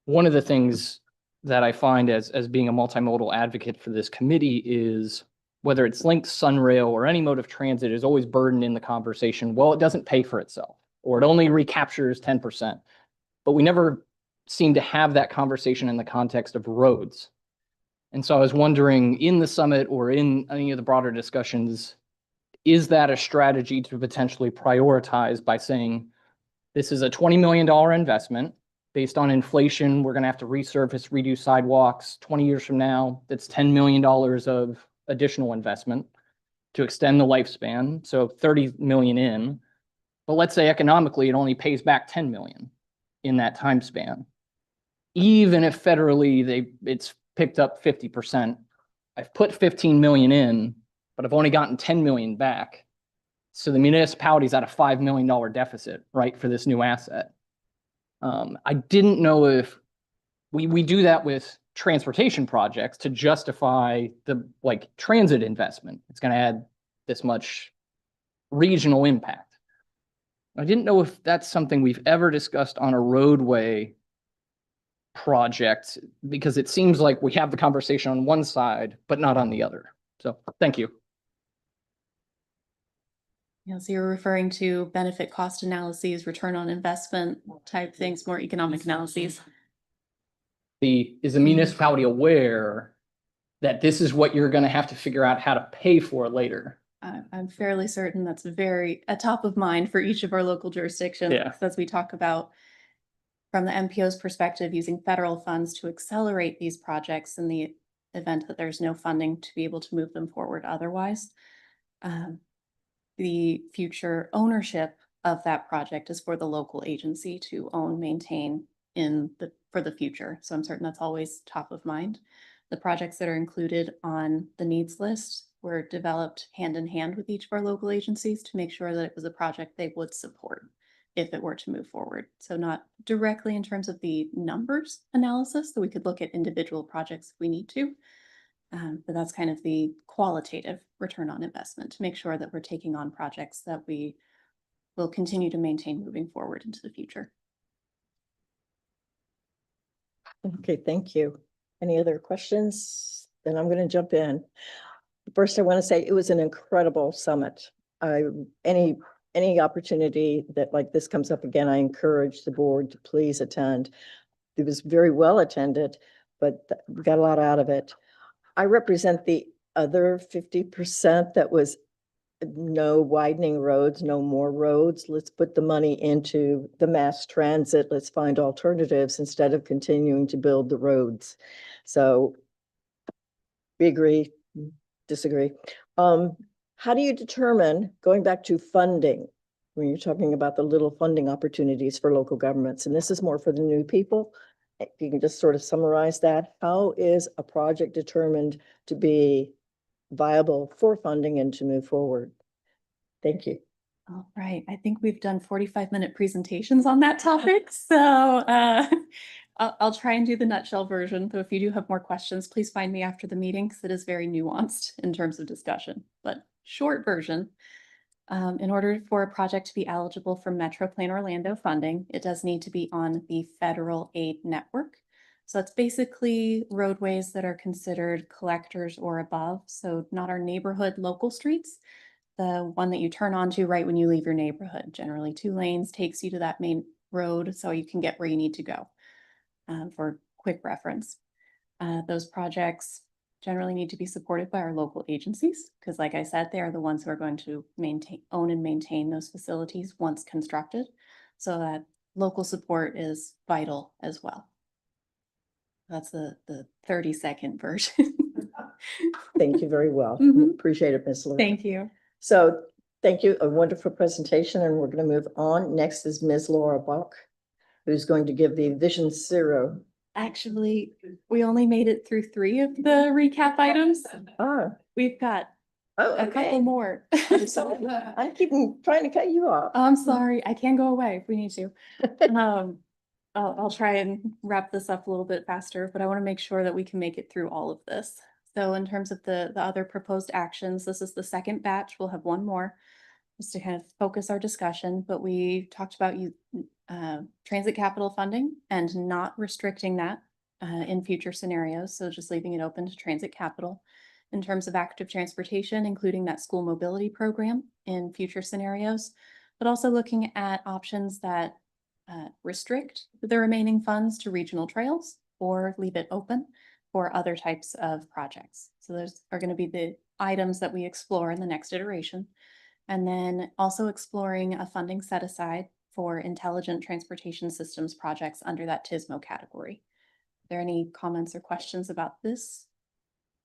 one of the things that I find as being a multimodal advocate for this committee is whether it's linked Sunrail or any mode of transit is always burdened in the conversation. Well, it doesn't pay for itself, or it only recaptures 10%. But we never seem to have that conversation in the context of roads. And so I was wondering, in the summit or in any of the broader discussions, is that a strategy to potentially prioritize by saying, this is a $20 million investment based on inflation, we're going to have to resurface, redo sidewalks 20 years from now. That's $10 million of additional investment to extend the lifespan. So 30 million in, but let's say economically, it only pays back 10 million in that time span. Even if federally it's picked up 50%, I've put 15 million in, but I've only gotten 10 million back. So the municipality's at a $5 million deficit, right, for this new asset. I didn't know if we do that with transportation projects to justify the transit investment. It's going to add this much regional impact. I didn't know if that's something we've ever discussed on a roadway project, because it seems like we have the conversation on one side, but not on the other. So thank you. Yeah, so you're referring to benefit cost analyses, return on investment type things, more economic analyses. Is the municipality aware that this is what you're going to have to figure out how to pay for later? I'm fairly certain that's very top of mind for each of our local jurisdictions. Yeah. As we talk about from the MPO's perspective, using federal funds to accelerate these projects in the event that there's no funding to be able to move them forward otherwise. the future ownership of that project is for the local agency to own, maintain for the future. So I'm certain that's always top of mind. The projects that are included on the needs list were developed hand in hand with each of our local agencies to make sure that it was a project they would support if it were to move forward. So not directly in terms of the numbers analysis, so we could look at individual projects if we need to. But that's kind of the qualitative return on investment to make sure that we're taking on projects that we will continue to maintain moving forward into the future. Okay, thank you. Any other questions? Then I'm going to jump in. First, I want to say it was an incredible summit. Any opportunity that like this comes up again, I encourage the board to please attend. It was very well attended, but we got a lot out of it. I represent the other 50% that was no widening roads, no more roads. Let's put the money into the mass transit. Let's find alternatives instead of continuing to build the roads. So we agree, disagree. How do you determine, going back to funding, when you're talking about the little funding opportunities for local governments, and this is more for the new people, if you can just sort of summarize that, how is a project determined to be viable for funding and to move forward? Thank you. All right, I think we've done 45-minute presentations on that topic, so I'll try and do the nutshell version. So if you do have more questions, please find me after the meeting because it is very nuanced in terms of discussion. But short version, in order for a project to be eligible for Metro Plan Orlando funding, it does need to be on the federal aid network. So it's basically roadways that are considered collectors or above. So not our neighborhood local streets, the one that you turn onto right when you leave your neighborhood. Generally 2 lanes takes you to that main road so you can get where you need to go. For quick reference, those projects generally need to be supported by our local agencies because, like I said, they are the ones who are going to own and maintain those facilities once constructed. So that local support is vital as well. That's the 30-second version. Thank you very well. Appreciate it, Ms. Laura. Thank you. So thank you. A wonderful presentation, and we're going to move on. Next is Ms. Laura Bach, who's going to give the Vision Zero. Actually, we only made it through 3 of the recap items. We've got a couple more. I keep trying to cut you off. I'm sorry. I can go away if we need to. I'll try and wrap this up a little bit faster, but I want to make sure that we can make it through all of this. So in terms of the other proposed actions, this is the second batch. We'll have one more just to kind of focus our discussion, but we talked about transit capital funding and not restricting that in future scenarios. So just leaving it open to transit capital. In terms of active transportation, including that school mobility program in future scenarios, but also looking at options that restrict the remaining funds to regional trails or leave it open for other types of projects. So those are going to be the items that we explore in the next iteration. And then also exploring a funding set aside for intelligent transportation systems projects under that TISMO category. Are there any comments or questions about this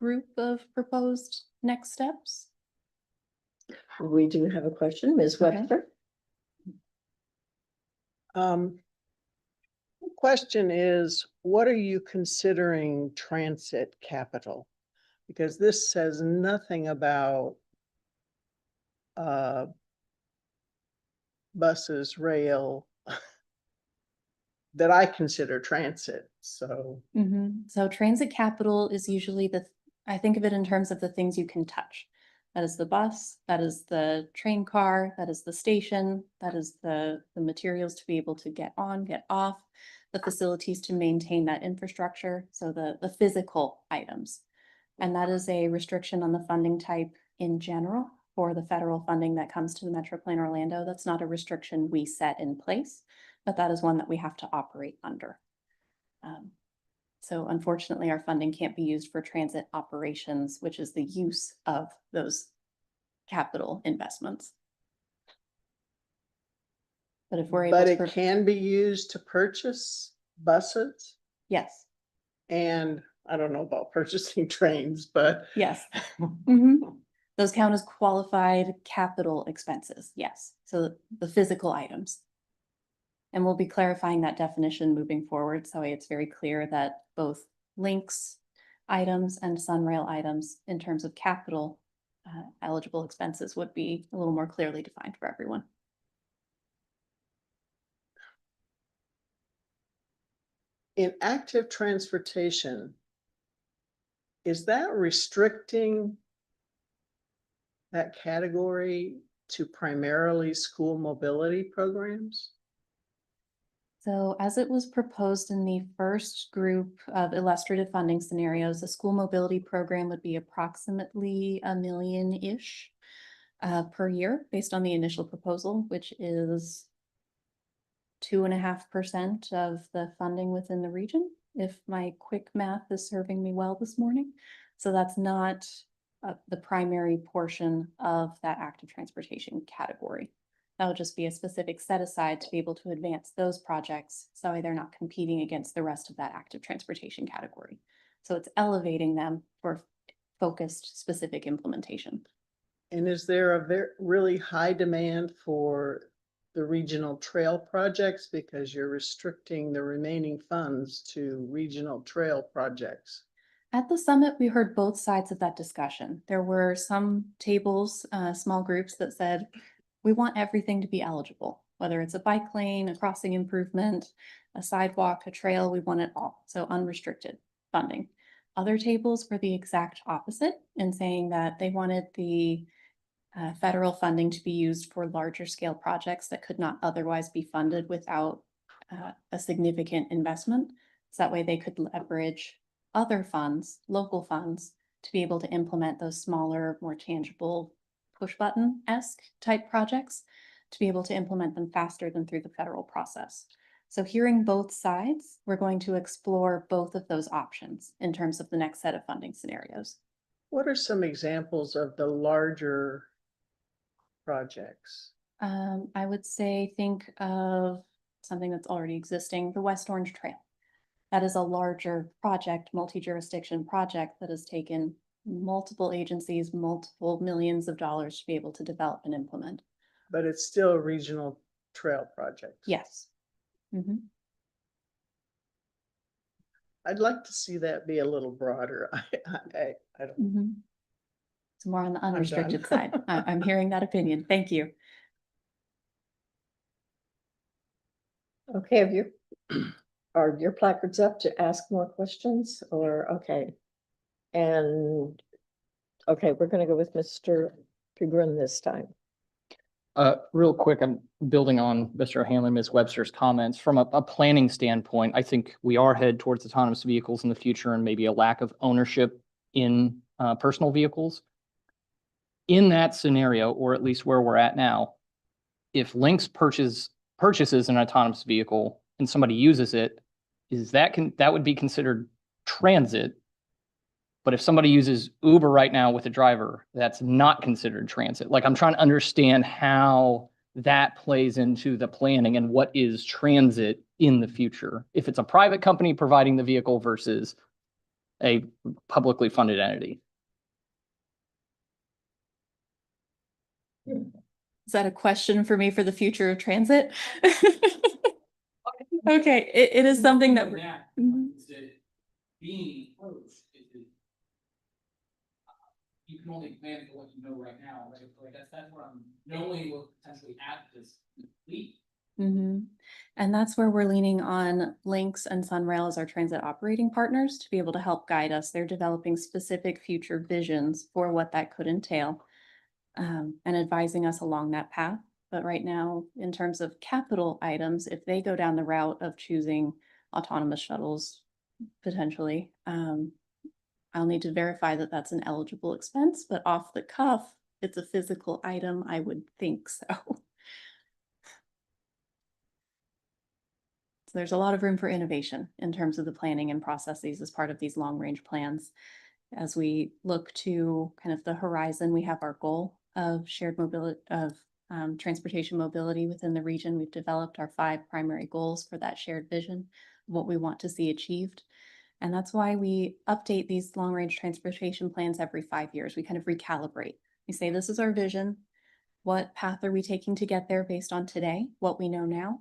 group of proposed next steps? We do have a question, Ms. Webster. Question is, what are you considering transit capital? Because this says nothing about buses, rail, that I consider transit, so. So transit capital is usually I think of it in terms of the things you can touch. That is the bus, that is the train car, that is the station, that is the materials to be able to get on, get off, the facilities to maintain that infrastructure, so the physical items. And that is a restriction on the funding type in general for the federal funding that comes to the Metro Plan Orlando. That's not a restriction we set in place, but that is one that we have to operate under. So unfortunately, our funding can't be used for transit operations, which is the use of those capital investments. But if we're able to. But it can be used to purchase buses? Yes. And I don't know about purchasing trains, but. Yes. Those count as qualified capital expenses, yes. So the physical items. And we'll be clarifying that definition moving forward, so it's very clear that both links items and Sunrail items in terms of capital eligible expenses would be a little more clearly defined for everyone. In active transportation, is that restricting that category to primarily school mobility programs? So as it was proposed in the first group of illustrative funding scenarios, the school mobility program would be approximately $1 million-ish per year based on the initial proposal, which is 2.5% of the funding within the region, if my quick math is serving me well this morning. So that's not the primary portion of that active transportation category. That'll just be a specific set aside to be able to advance those projects, so they're not competing against the rest of that active transportation category. So it's elevating them for focused specific implementation. And is there a really high demand for the regional trail projects because you're restricting the remaining funds to regional trail projects? At the summit, we heard both sides of that discussion. There were some tables, small groups that said, we want everything to be eligible, whether it's a bike lane, a crossing improvement, a sidewalk, a trail, we want it all. So unrestricted funding. Other tables were the exact opposite in saying that they wanted the federal funding to be used for larger scale projects that could not otherwise be funded without a significant investment. So that way they could leverage other funds, local funds, to be able to implement those smaller, more tangible push button-esque type projects, to be able to implement them faster than through the federal process. So hearing both sides, we're going to explore both of those options in terms of the next set of funding scenarios. What are some examples of the larger projects? I would say think of something that's already existing, the West Orange Trail. That is a larger project, multi-jurisdiction project that has taken multiple agencies, multiple millions of dollars to be able to develop and implement. But it's still a regional trail project. Yes. Mm-hmm. I'd like to see that be a little broader. I don't. Mm-hmm. It's more on the unrestricted side. I'm hearing that opinion. Thank you. Okay, are your placards up to ask more questions or, okay. And, okay, we're gonna go with Mr. Pigrin this time. Real quick, I'm building on Mr. Hanlon, Ms. Webster's comments. From a planning standpoint, I think we are headed towards autonomous vehicles in the future and maybe a lack of ownership in personal vehicles. In that scenario, or at least where we're at now, if Lynx purchases an autonomous vehicle and somebody uses it, that would be considered transit. But if somebody uses Uber right now with a driver, that's not considered transit. Like, I'm trying to understand how that plays into the planning and what is transit in the future. If it's a private company providing the vehicle versus a publicly funded entity. Is that a question for me for the future of transit? Okay, it is something that we're being approached. You can only plan for what you know right now, right? Like that's where I'm knowing what potentially at this week. Mm-hmm. And that's where we're leaning on Lynx and Sunrail as our transit operating partners to be able to help guide us. They're developing specific future visions for what that could entail, and advising us along that path. But right now, in terms of capital items, if they go down the route of choosing autonomous shuttles, potentially, I'll need to verify that that's an eligible expense, but off the cuff, it's a physical item, I would think so. So there's a lot of room for innovation in terms of the planning and processes as part of these long range plans. As we look to kind of the horizon, we have our goal of shared mobility, of transportation mobility within the region. We've developed our 5 primary goals for that shared vision, what we want to see achieved. And that's why we update these long range transportation plans every 5 years. We kind of recalibrate We say, this is our vision. What path are we taking to get there based on today, what we know now?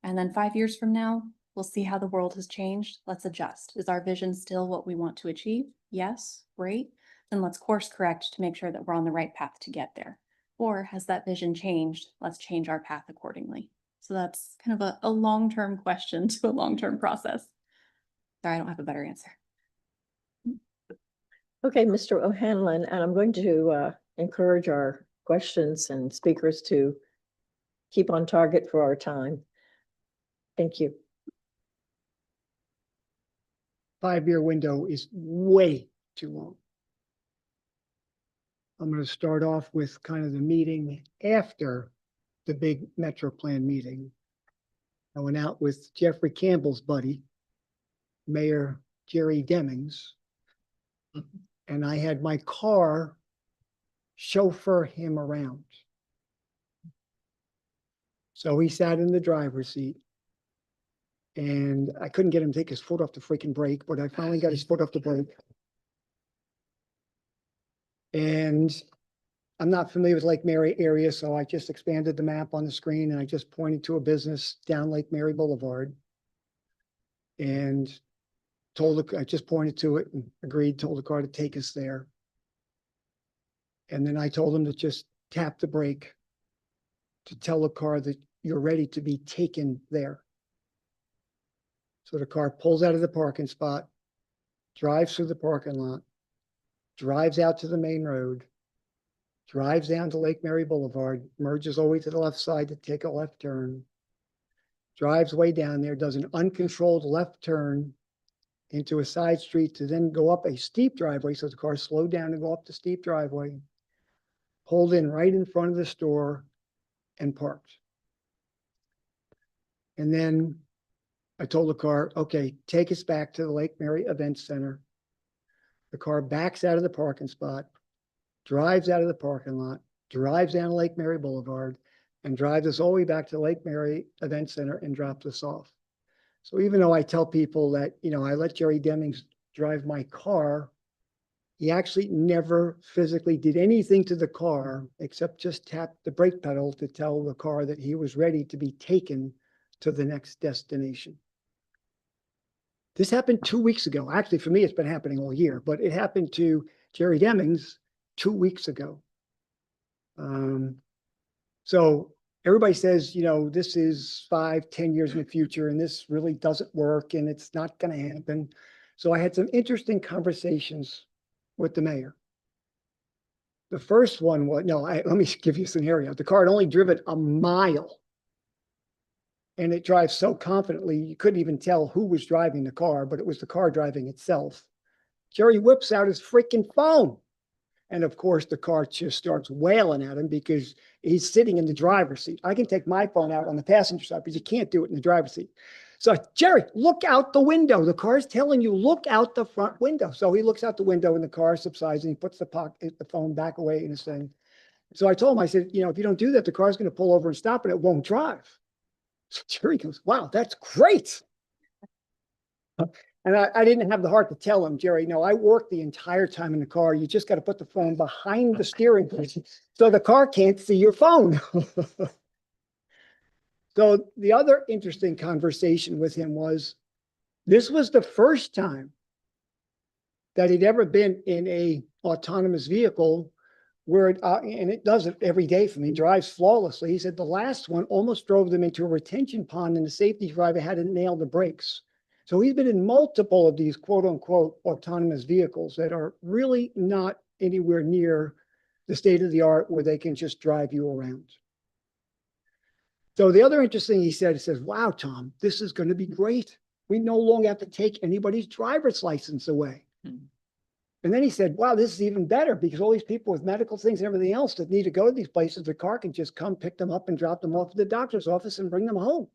And then 5 years from now, we'll see how the world has changed. Let's adjust. Is our vision still what we want to achieve? Yes, great. Then let's course correct to make sure that we're on the right path to get there. Or has that vision changed? Let's change our path accordingly. So that's kind of a long-term question to a long-term process. Sorry, I don't have a better answer. Okay, Mr. O'Hanlon, and I'm going to encourage our questions and speakers to keep on target for our time. Thank you. 5-year window is way too long. I'm going to start off with kind of the meeting after the big Metro Plan meeting. I went out with Jeffrey Campbell's buddy, Mayor Jerry Demings, and I had my car chauffeur him around. So he sat in the driver's seat, and I couldn't get him to take his foot off the freaking brake, but I finally got his foot off the brake. And I'm not familiar with Lake Mary area, so I just expanded the map on the screen and I just pointed to a business down Lake Mary Boulevard. And I just pointed to it and told the car to take us there. And then I told him to just tap the brake to tell the car that you're ready to be taken there. So the car pulls out of the parking spot, drives through the parking lot, drives out to the main road, drives down to Lake Mary Boulevard, merges all the way to the left side to take a left turn, drives way down there, does an uncontrolled left turn into a side street to then go up a steep driveway. So the car slowed down to go up the steep driveway, pulled in right in front of the store and parked. And then I told the car, okay, take us back to the Lake Mary Event Center. The car backs out of the parking spot, drives out of the parking lot, drives down Lake Mary Boulevard, and drives us all the way back to Lake Mary Event Center and drops us off. So even though I tell people that, I let Jerry Demings drive my car, he actually never physically did anything to the car except just tap the brake pedal to tell the car that he was ready to be taken to the next destination. This happened 2 weeks ago. Actually, for me, it's been happening all year, but it happened to Jerry Demings 2 weeks ago. So everybody says, this is 5-10 years in the future, and this really doesn't work, and it's not going to happen. So I had some interesting conversations with the mayor. The first one was, let me give you a scenario. The car had only driven a mile, and it drives so confidently, you couldn't even tell who was driving the car, but it was the car driving itself. Jerry whips out his freaking phone. And of course, the car just starts wailing at him because he's sitting in the driver's seat. I can take my phone out on the passenger side, but you can't do it in the driver's seat. So, Jerry, look out the window. The car's telling you, look out the front window. So he looks out the window and the car subsides and he puts the phone back away in his thing. So I told him, I said, if you don't do that, the car's going to pull over and stop and it won't drive. So Jerry goes, wow, that's great. And I didn't have the heart to tell him, Jerry, no, I worked the entire time in the car. You just got to put the phone behind the steering wheel so the car can't see your phone. So the other interesting conversation with him was, this was the first time that he'd ever been in a autonomous vehicle where and it does it every day for me, drives flawlessly. He said the last one almost drove them into a retention pond and the safety driver had to nail the brakes. So he's been in multiple of these quote unquote autonomous vehicles that are really not anywhere near the state of the art where they can just drive you around. So the other interesting thing he says, wow, Tom, this is going to be great. We no longer have to take anybody's driver's license away. And then he said, wow, this is even better because all these people with medical things and everything else that need to go to these places, the car can just come pick them up and drop them off at the doctor's office and bring them home.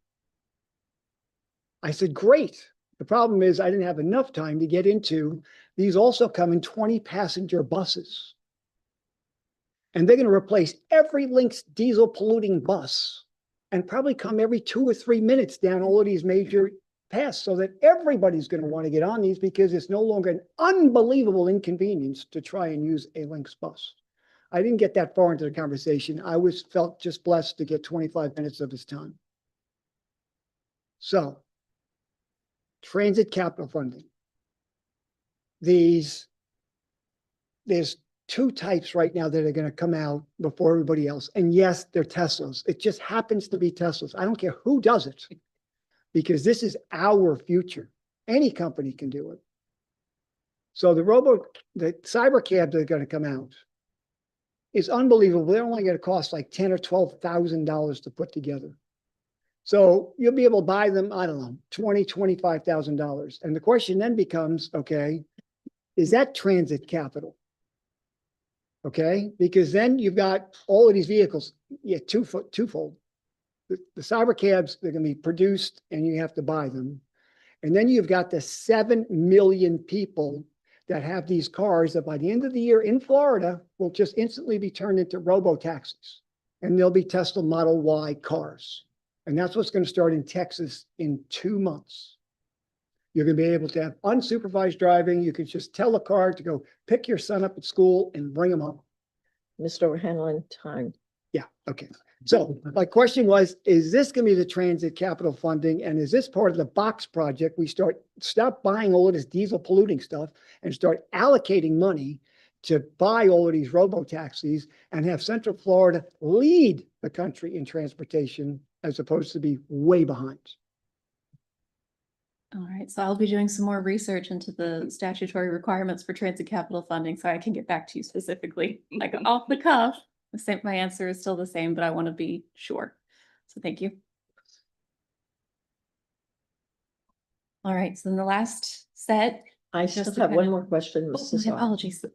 I said, great. The problem is I didn't have enough time to get into, these also come in 20-passenger buses. And they're going to replace every Lynx diesel polluting bus and probably come every 2 or 3 minutes down all of these major paths so that everybody's going to want to get on these because it's no longer an unbelievable inconvenience to try and use a Lynx bus. I didn't get that far into the conversation. I felt just blessed to get 25 minutes of his time. So, transit capital funding. There's two types right now that are going to come out before everybody else. And yes, they're Teslas. It just happens to be Teslas. I don't care who does it, because this is our future. Any company can do it. So the cyber cabs that are going to come out is unbelievable. They're only going to cost like $10,000 or $12,000 to put together. So you'll be able to buy them, I don't know, $20,000, $25,000. And the question then becomes, okay, is that transit capital? Okay, because then you've got all of these vehicles, twofold. The cyber cabs, they're going to be produced and you have to buy them. And then you've got the 7 million people that have these cars that by the end of the year in Florida will just instantly be turned into robo-taxis. And they'll be Tesla Model Y cars. And that's what's going to start in Texas in 2 months. You're going to be able to have unsupervised driving. You can just tell a car to go pick your son up at school and bring him home. Mr. O'Hanlon, time. Yeah, okay. So my question was, is this going to be the transit capital funding? And is this part of the box project? We stop buying all of this diesel polluting stuff and start allocating money to buy all of these robo-taxis and have Central Florida lead the country in transportation as opposed to be way behind. All right, so I'll be doing some more research into the statutory requirements for transit capital funding, so I can get back to you specifically, like off the cuff. My answer is still the same, but I want to be sure. So thank you. All right, so then the last set. I just still to have kind one of- more question, Oh, Mrs. my Hart. apologies.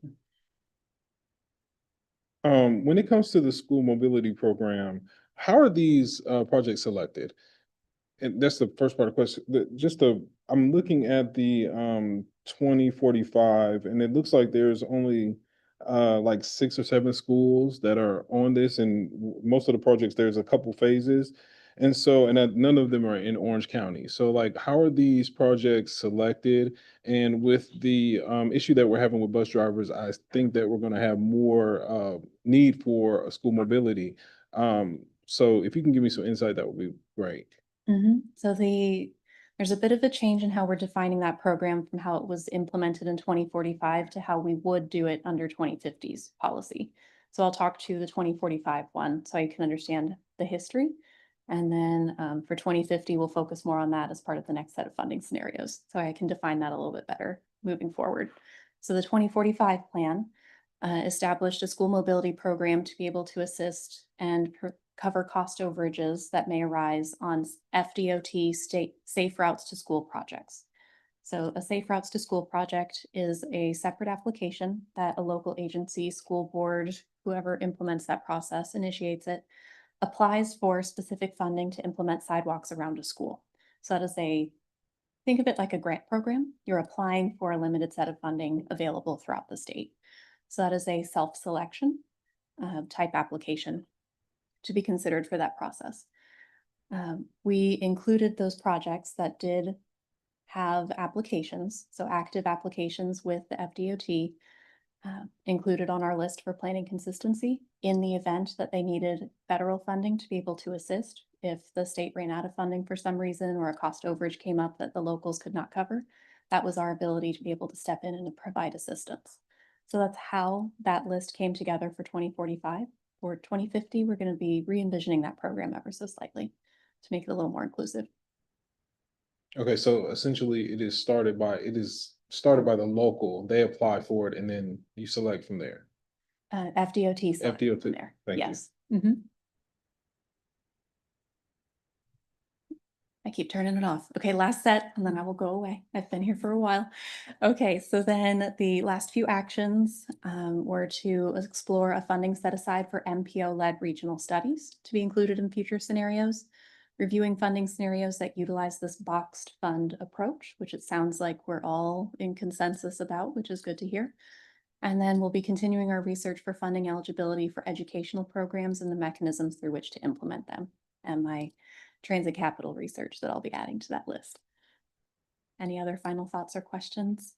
When it comes to the school mobility program, how are these projects selected? And that's the first part of the question. I'm looking at the 2045, and it looks like there's only like 6 or 7 schools that are on this, and most of the projects there's a couple phases, and none of them are in Orange County. So like, how are these projects selected? And with the issue that we're having with bus drivers, I think that we're going to have more need for school mobility. So if you can give me some insight, that would be great. So there's a bit of a change in how we're defining that program from how it was implemented in 2045 to how we would do it under 2050's policy. So I'll talk to the 2045 one so you can understand the history. And then for 2050, we'll focus more on that as part of the next set of funding scenarios. So I can define that a little bit better moving forward. So the 2045 plan established a school mobility program to be able to assist and cover cost overages that may arise on FDOT state safe routes to school projects. So a safe routes to school project is a separate application that a local agency, school board, whoever implements that process, initiates it, applies for specific funding to implement sidewalks around a school. So that is think of it like a grant program. You're applying for a limited set of funding available throughout the state. So that is a self-selection type application to be considered for that process. We included those projects that did have applications, so active applications with the FDOT included on our list for planning consistency in the event that they needed federal funding to be able to assist. If the state ran out of funding for some reason or a cost overage came up that the locals could not cover, that was our ability to be able to step in and provide assistance. So that's how that list came together for 2045. For 2050, we're going to be re-envisioning that program ever so slightly to make it a little more inclusive. Okay, so essentially it is started by the local, they apply for it, and then you select from there. FDOT select FDOT, from there. thank you. Yes. I keep turning it off. Okay, last set, and then I will go away. I've been here for a while. Okay, so then the last few actions were to explore a funding set aside for MPO-led regional studies to be included in future scenarios, reviewing funding scenarios that utilize this boxed fund approach, which it sounds like we're all in consensus about, which is good to hear. And then we'll be continuing our research for funding eligibility for educational programs and the mechanisms through which to implement them. And my transit capital research that I'll be adding to that list. Any other final thoughts or questions?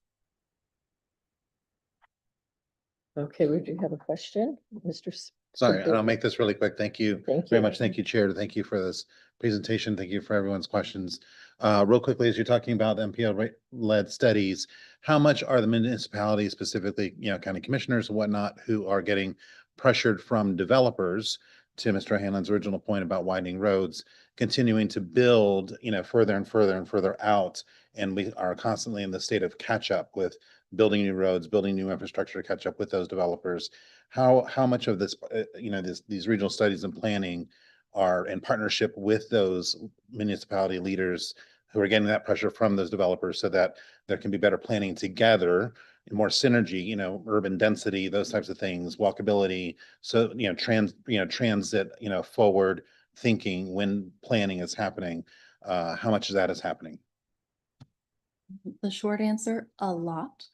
Okay, we do have a question, Mr. Sorry, and I'll make this really quick. Thank you Thank very you. much. Thank you, Chair. Thank you for this presentation. Thank you for everyone's questions. Real quickly, as you're talking about the MPO-led studies, how much are the municipalities, specifically, county commissioners and whatnot, who are getting pressured from developers, to Mr. Hanlon's original point about widening roads, continuing to build, further and further and further out, and we are constantly in the state of catch up with building new roads, building new infrastructure to catch up with those developers. How much of this, these regional studies and planning are in partnership with those municipality leaders who are getting that pressure from those developers, so that there can be better planning together, more synergy, urban density, those types of things, walkability. So, transit, forward thinking when planning is happening. How much of that is happening? The short answer, a lot.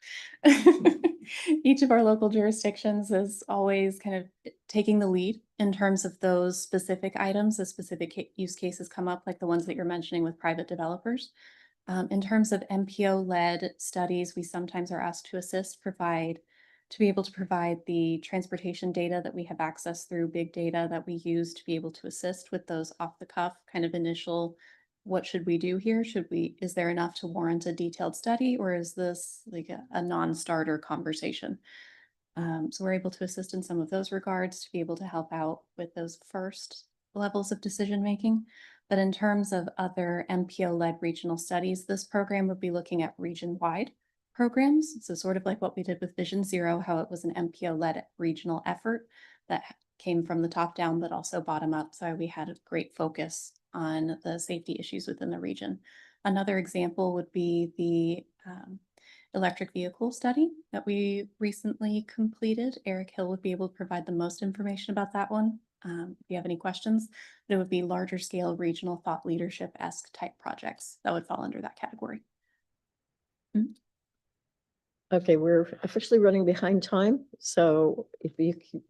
Each of our local jurisdictions is always kind of taking the lead in terms of those specific items, as specific use cases come up, like the ones that you're mentioning with private developers. In terms of MPO-led studies, we sometimes are asked to assist, to be able to provide the transportation data that we have access through big data that we use to be able to assist with those off the cuff kind of initial, what should we do here? Is there enough to warrant a detailed study, or is this like a non-starter conversation? So we're able to assist in some of those regards to be able to help out with those first levels of decision making. But in terms of other MPO-led regional studies, this program would be looking at region-wide programs. So sort of like what we did with Vision Zero, how it was an MPO-led regional effort that came from the top down, but also bottom up. So we had a great focus on the safety issues within the region. Another example would be the electric vehicle study that we recently completed. Eric Hill would be able to provide the most information about that one. If you have any questions, but it would be larger scale regional thought leadership-esque type projects that would fall under that category. Okay, we're officially running behind time, so if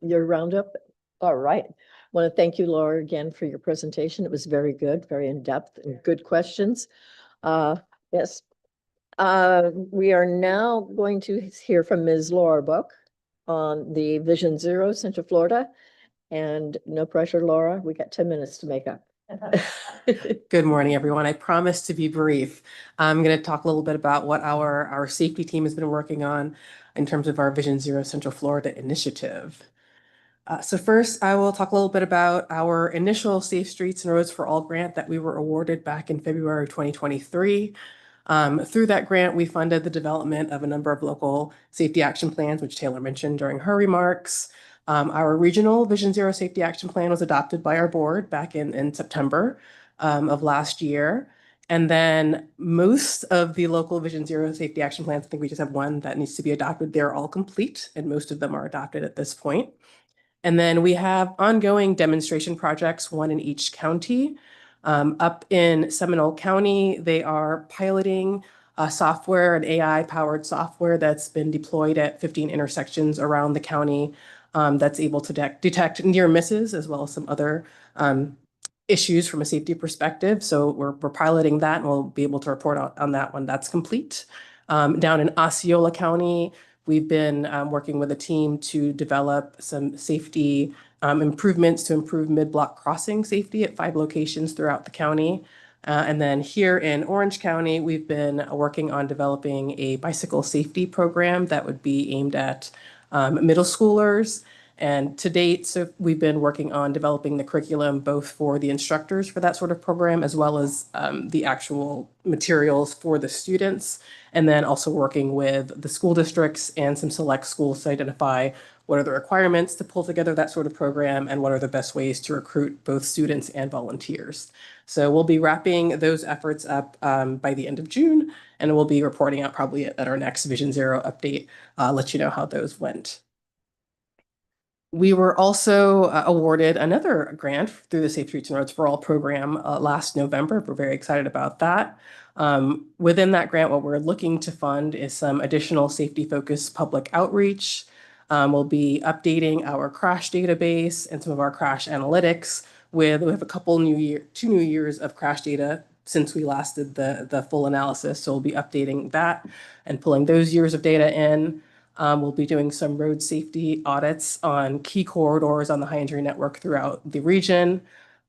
your roundup, all right. Want to thank you, Laura, again for your presentation. It was very good, very in-depth, and good questions. Yes. We are now going to hear from Ms. Laura Buck on the Vision Zero Central Florida. And no pressure, Laura, we got 10 minutes to make up. Good morning, everyone. I promise to be brief. I'm going to talk a little bit about what our safety team has been working on in terms of our Vision Zero Central Florida initiative. So first, I will talk a little bit about our initial Safe Streets and Roads for All grant that we were awarded back in February 2023. Through that grant, we funded the development of a number of local safety action plans, which Taylor mentioned during her remarks. Our regional Vision Zero Safety Action Plan was adopted by our board back in September of last year. And then most of the local Vision Zero Safety Action Plans, I think we just have one that needs to be adopted. They're all complete, and most of them are adopted at this point. And then we have ongoing demonstration projects, one in each county. Up in Seminole County, they are piloting software, an AI-powered software that's been deployed at 15 intersections around the county that's able to detect near misses as well as some other issues from a safety perspective. So we're piloting that, and we'll be able to report on that when that's complete. Down in Osceola County, we've been working with a team to develop some safety improvements to improve mid-block crossing safety at 5 locations throughout the county. And then here in Orange County, we've been working on developing a bicycle safety program that would be aimed at middle schoolers. And to date, so we've been working on developing the curriculum both for the instructors for that sort of program, as well as the actual materials for the students. And then also working with the school districts and some select schools to identify what are the requirements to pull together that sort of program and what are the best ways to recruit both students and volunteers. So we'll be wrapping those efforts up by the end of June, and we'll be reporting out probably at our next Vision Zero update, let you know how those went. We were also awarded another grant through the Safe Streets and Roads for All program last November. We're very excited about that. Within that grant, what we're looking to fund is some additional safety-focused public outreach. We'll be updating our crash database and some of our crash analytics. We have a couple 2 new years of crash data since we last did the full analysis. So we'll be updating that and pulling those years of data in. We'll be doing some road safety audits on key corridors on the high injury network throughout the region.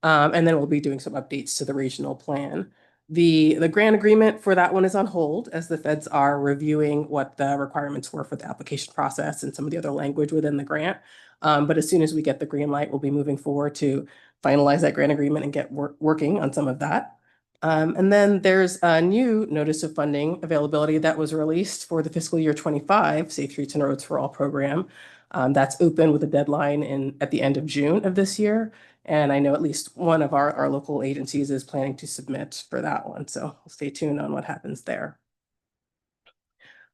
And then we'll be doing some updates to the regional plan. The grant agreement for that one is on hold as the feds are reviewing what the requirements were for the application process and some of the other language within the grant. But as soon as we get the green light, we'll be moving forward to finalize that grant agreement and get working on some of that. And then there's a new notice of funding availability that was released for the fiscal year 25 Safe Streets and Roads for All program. That's open with a deadline at the end of June of this year. And I know at least one of our local agencies is planning to submit for that one. So stay tuned on what happens there.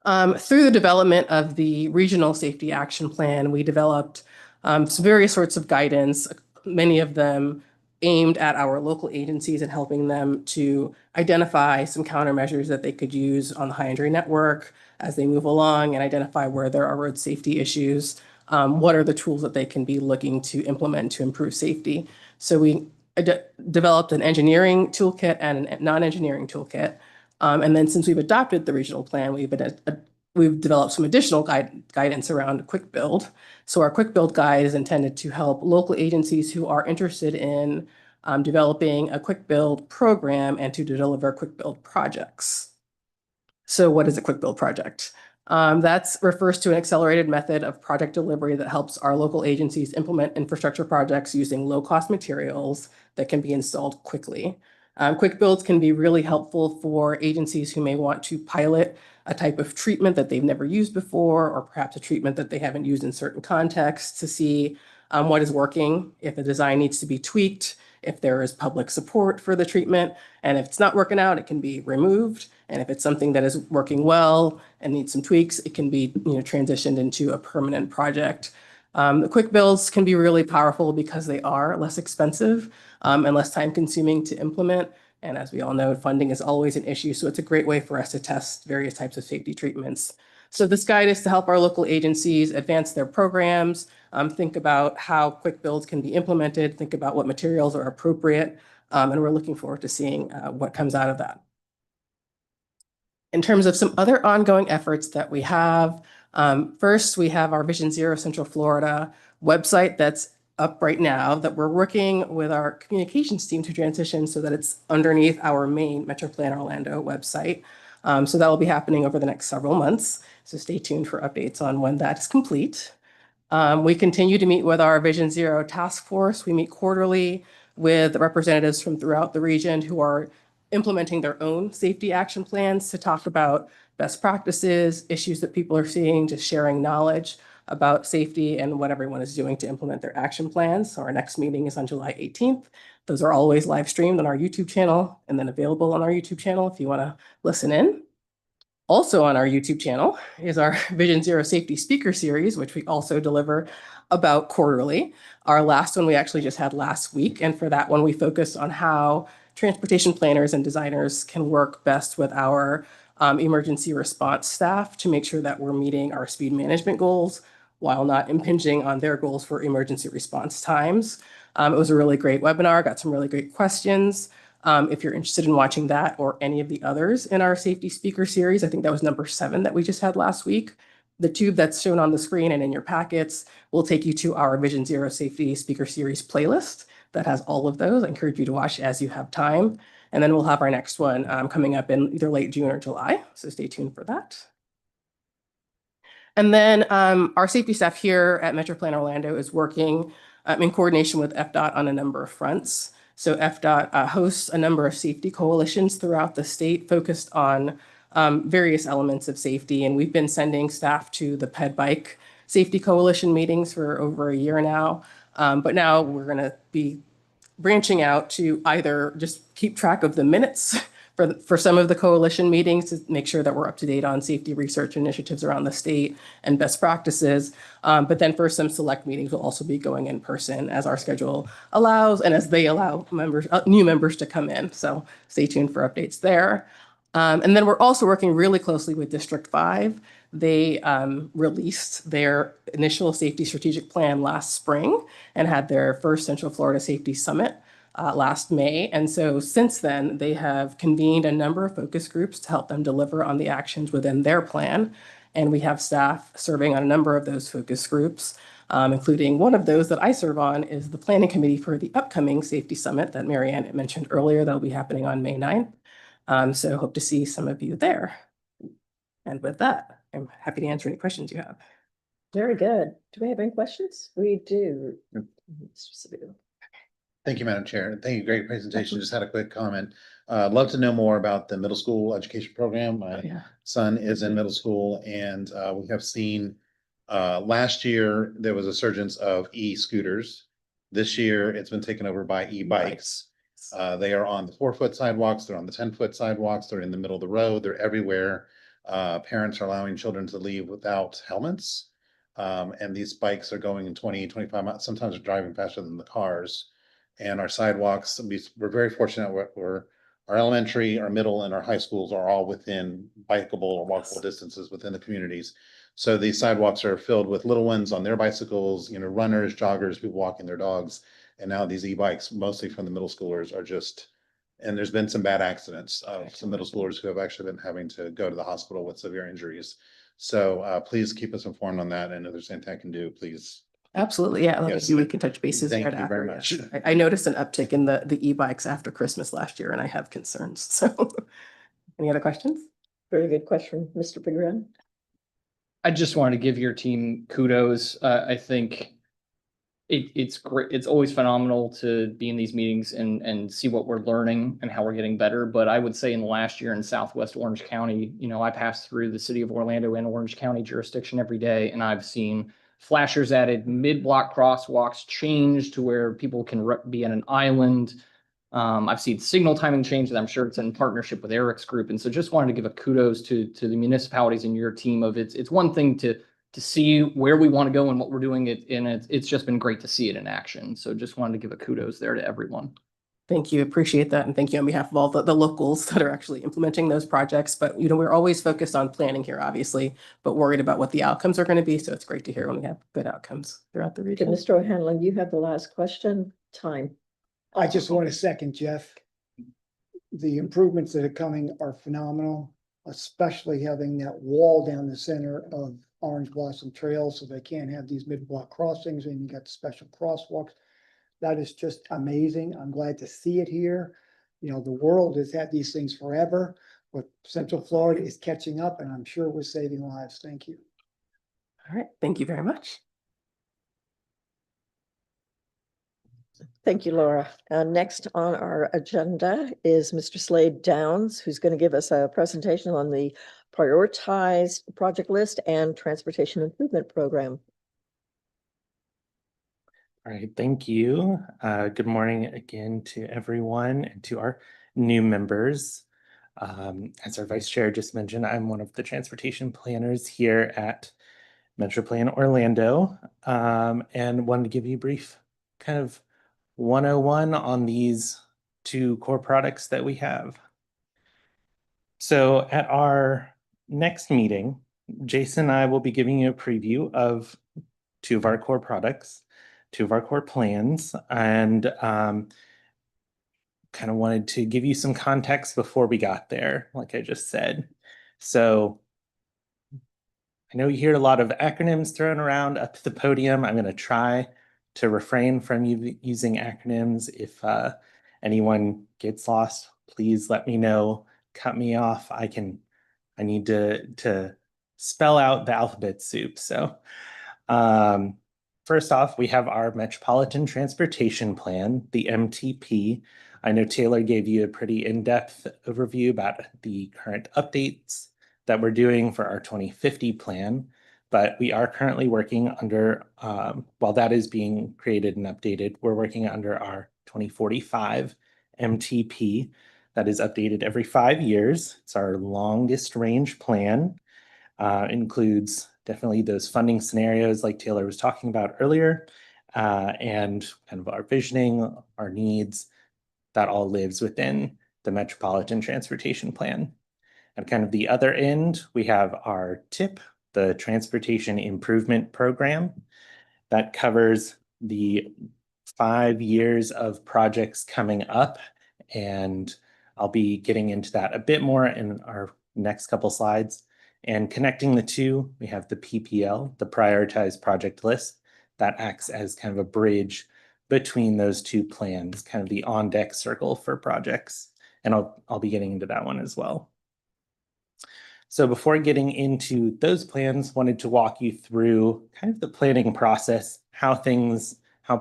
Through the development of the Regional Safety Action Plan, we developed some various sorts of guidance, many of them aimed at our local agencies and helping them to identify some countermeasures that they could use on the high injury network as they move along and identify where there are road safety issues. What are the tools that they can be looking to implement to improve safety? So we developed an engineering toolkit and a non-engineering toolkit. And then since we've adopted the regional plan, we've developed some additional guidance around quick build. So our quick build guide is intended to help local agencies who are interested in developing a quick build program and to deliver quick build projects. So what is a quick build project? That refers to an accelerated method of project delivery that helps our local agencies implement infrastructure projects using low-cost materials that can be installed quickly. Quick builds can be really helpful for agencies who may want to pilot a type of treatment that they've never used before, or perhaps a treatment that they haven't used in certain contexts to see what is working, if a design needs to be tweaked, if there is public support for the treatment, and if it's not working out, it can be removed. And if it's something that is working well and needs some tweaks, it can be transitioned into a permanent project. The quick builds can be really powerful because they are less expensive and less time consuming to implement. And as we all know, funding is always an issue. So it's a great way for us to test various types of safety treatments. So this guide is to help our local agencies advance their programs, think about how quick builds can be implemented, think about what materials are appropriate. And we're looking forward to seeing what comes out of that. In terms of some other ongoing efforts that we have, first, we have our Vision Zero Central Florida website that's up right now that we're working with our communications team to transition so that it's underneath our main Metro Plan Orlando website. So that will be happening over the next several months. So stay tuned for updates on when that is complete. We continue to meet with our Vision Zero task force. We meet quarterly with representatives from throughout the region who are implementing their own safety action plans to talk about best practices, issues that people are seeing, just sharing knowledge about safety and what everyone is doing to implement their action plans. So our next meeting is on July 18th. Those are always live streamed on our YouTube channel and then available on our YouTube channel if you want to listen in. Also on our YouTube channel is our Vision Zero Safety Speaker Series, which we also deliver about quarterly. Our last one we actually just had last week. And for that one, we focused on how transportation planners and designers can work best with our emergency response staff to make sure that we're meeting our speed management goals while not impinging on their goals for emergency response times. It was a really great webinar, got some really great questions. If you're interested in watching that or any of the others in our safety speaker series, I think that was number 7 that we just had last week. The tube that's shown on the screen and in your packets will take you to our Vision Zero Safety Speaker Series playlist that has all of those. I encourage you to watch as you have time. And then we'll have our next one coming up in either late June or July. So stay tuned for that. And then our safety staff here at Metro Plan Orlando is working in coordination with FDOT on a number of fronts. So FDOT hosts a number of safety coalitions throughout the state focused on various elements of safety. And we've been sending staff to the Ped Bike Safety Coalition meetings for over a year now. But now we're going to be branching out to either just keep track of the minutes for some of the coalition meetings to make sure that we're up to date on safety research initiatives around the state and best practices. But then for some select meetings, we'll also be going in person as our schedule allows and as they allow members, new members to come in. So stay tuned for updates there. And then we're also working really closely with District 5. They released their initial safety strategic plan last spring and had their first Central Florida Safety Summit last May. And so since then, they have convened a number of focus groups to help them deliver on the actions within their plan. And we have staff serving on a number of those focus groups, including one of those that I serve on is the planning committee for the upcoming safety summit that Marianne had mentioned earlier. That'll be happening on May 9th. So hope to see some of you there. And with that, I'm happy to answer any questions you have. Very good. Do we have any questions? We do. Mr. Saboo. Thank you, Madam Chair. Thank you. Great presentation. Just had a quick comment. Love to know more about the middle school education program. My son is in middle school, and we have seen last year there was a surgence of e-scooters. This year it's been taken over by e-bikes. They are on the 4-foot sidewalks. They're on the 10-foot sidewalks. They're in the middle of the road. They're everywhere. Parents are allowing children to leave without helmets. And these bikes are going in 20, 25 miles. Sometimes they're driving faster than the cars. And our sidewalks, we're very fortunate. Our elementary, our middle, and our high schools are all within bikeable or walkable distances within the communities. So these sidewalks are filled with little ones on their bicycles, runners, joggers, people walking their dogs. And now these e-bikes, mostly from the middle schoolers, are just, and there's been some bad accidents of some middle schoolers who have actually been having to go to the hospital with severe injuries. So please keep us informed on that. And if there's anything I can do, please. Absolutely. Yeah. Yes. We can touch bases. Thank right you after, very yes. much. I noticed an uptick in the e-bikes after Christmas last year, and I have concerns. So any other questions? Very good question, Mr. Pigren. I just wanted to give your team kudos. I think it's great. It's always phenomenal to be in these meetings and see what we're learning and how we're getting better. But I would say in the last year in Southwest Orange County, I pass through the city of Orlando and Orange County jurisdiction every day, and I've seen flashers added, mid-block crosswalks changed to where people can be in an island. I've seen signal timing change, and I'm sure it's in partnership with Eric's group. And so just wanted to give a kudos to the municipalities and your team of it's one thing to see where we want to go and what we're doing it's just been great to see it in action. So just wanted to give a kudos there to everyone. Thank you. Appreciate that. And thank you on behalf of all the locals that are actually implementing those projects. But, we're always focused on planning here, obviously, but worried about what the outcomes are going to be. So it's great to hear when we have good outcomes throughout the Okay, region. Mr. O'Hanlon, you have the last question. Time. I just want to second Jeff. The improvements that are coming are phenomenal, especially having that wall down the center of Orange Blossom Trail so they can't have these mid-block crossings, and you got special crosswalks. That is just amazing. I'm glad to see it here. The world has had these things forever, but Central Florida is catching up, and I'm sure we're saving lives. Thank you. All right. Thank you very much. Thank you, Laura. Next on our agenda is Mr. Slade Downs, who's going to give us a presentation on the prioritized project list and transportation improvement program. All right, thank you. Good morning again to everyone and to our new members. As our vice chair just mentioned, I'm one of the transportation planners here at MetroPlan Orlando, and wanted to give you a brief kind of 101 on these two core products that we have. So at our next meeting, Jason and I will be giving you a preview of two of our core products, two of our core plans, and kind of wanted to give you some context before we got there, like I just said. So I know you hear a lot of acronyms thrown around up at the podium. I'm going to try to refrain from using acronyms. If anyone gets lost, please let me know, cut me off. I need to spell out the alphabet soup. So first off, we have our Metropolitan Transportation Plan, the MTP. I know Taylor gave you a pretty in-depth overview about the current updates that we're doing for our 2050 plan, but we are currently working under, while that is being created and updated, we're working under our 2045 MTP that is updated every 5 years. It's our longest range plan. Includes definitely those funding scenarios like Taylor was talking about earlier, and kind of our visioning, our needs, that all lives within the Metropolitan Transportation Plan. At kind of the other end, we have our TIP, the Transportation Improvement Program, that covers the 5 years of projects coming up, and I'll be getting into that a bit more in our next couple slides. And connecting the two, we have the PPL, the prioritized project list, that acts as kind of a bridge between those two plans, kind of the on-deck circle for projects. And I'll be getting into that one as well. So before getting into those plans, wanted to walk you through kind of the planning process, how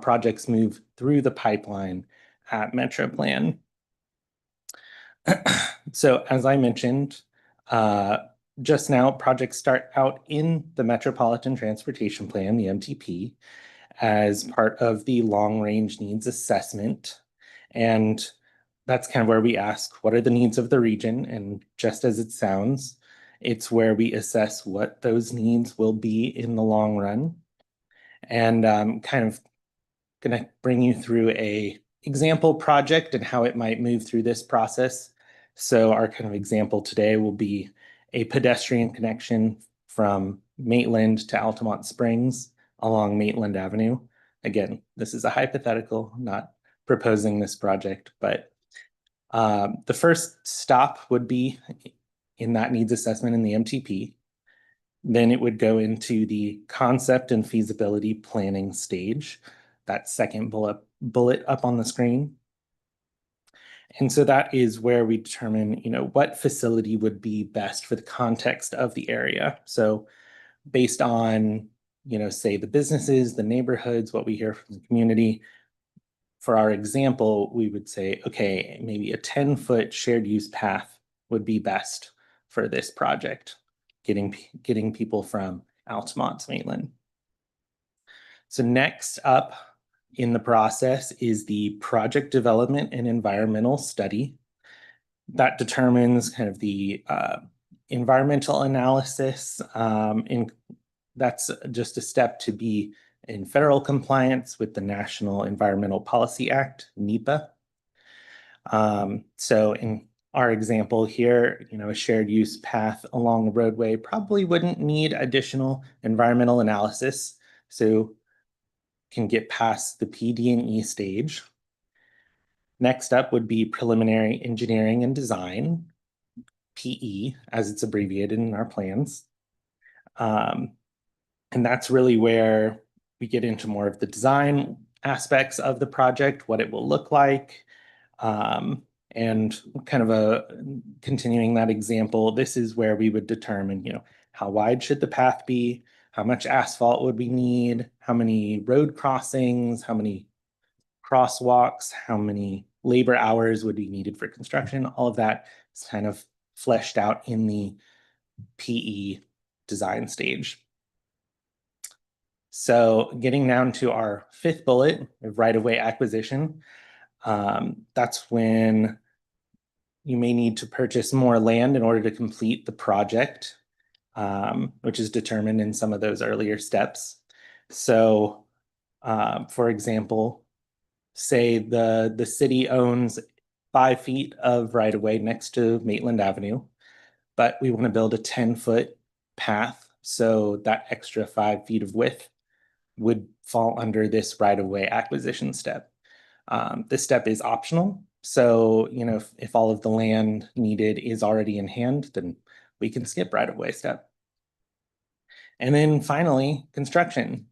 projects move through the pipeline at MetroPlan. So as I mentioned, just now, projects start out in the Metropolitan Transportation Plan, the MTP, as part of the long range needs assessment. And that's kind of where we ask, what are the needs of the region? And just as it sounds, it's where we assess what those needs will be in the long run. And kind of gonna bring you through a example project and how it might move through this process. So our kind of example today will be a pedestrian connection from Maitland to Altamont Springs along Maitland Avenue. Again, this is a hypothetical, not proposing this project, but the first stop would be in that needs assessment in the MTP. Then it would go into the concept and feasibility planning stage, that second bullet up on the screen. And so that is where we determine, what facility would be best for the context of the area. So based on, say the businesses, the neighborhoods, what we hear from the community, for our example, we would say, okay, maybe a 10-foot shared use path would be best for this project, getting people from Altamont to Maitland. So next up in the process is the project development and environmental study. That determines kind of the environmental analysis. That's just a step to be in federal compliance with the National Environmental Policy Act, NEPA. So in our example here, a shared use path along a roadway probably wouldn't need additional environmental analysis. So can get past the PD&E stage. Next up would be preliminary engineering and design, PE, as it's abbreviated in our plans. And that's really where we get into more of the design aspects of the project, what it will look like. And kind of continuing that example, this is where we would determine, how wide should the path be? How much asphalt would we need? How many road crossings? How many crosswalks? How many labor hours would be needed for construction? All of that is kind of fleshed out in the PE design stage. So getting down to our fifth bullet, right-of-way acquisition, that's when you may need to purchase more land in order to complete the project, which is determined in some of those earlier steps. So, for example, say the city owns 5 feet of right-of-way next to Maitland Avenue, but we want to build a 10-foot path. So that extra 5 feet of width would fall under this right-of-way acquisition step. This step is optional. So, if all of the land needed is already in hand, then we can skip right-of-way step. And then finally, construction.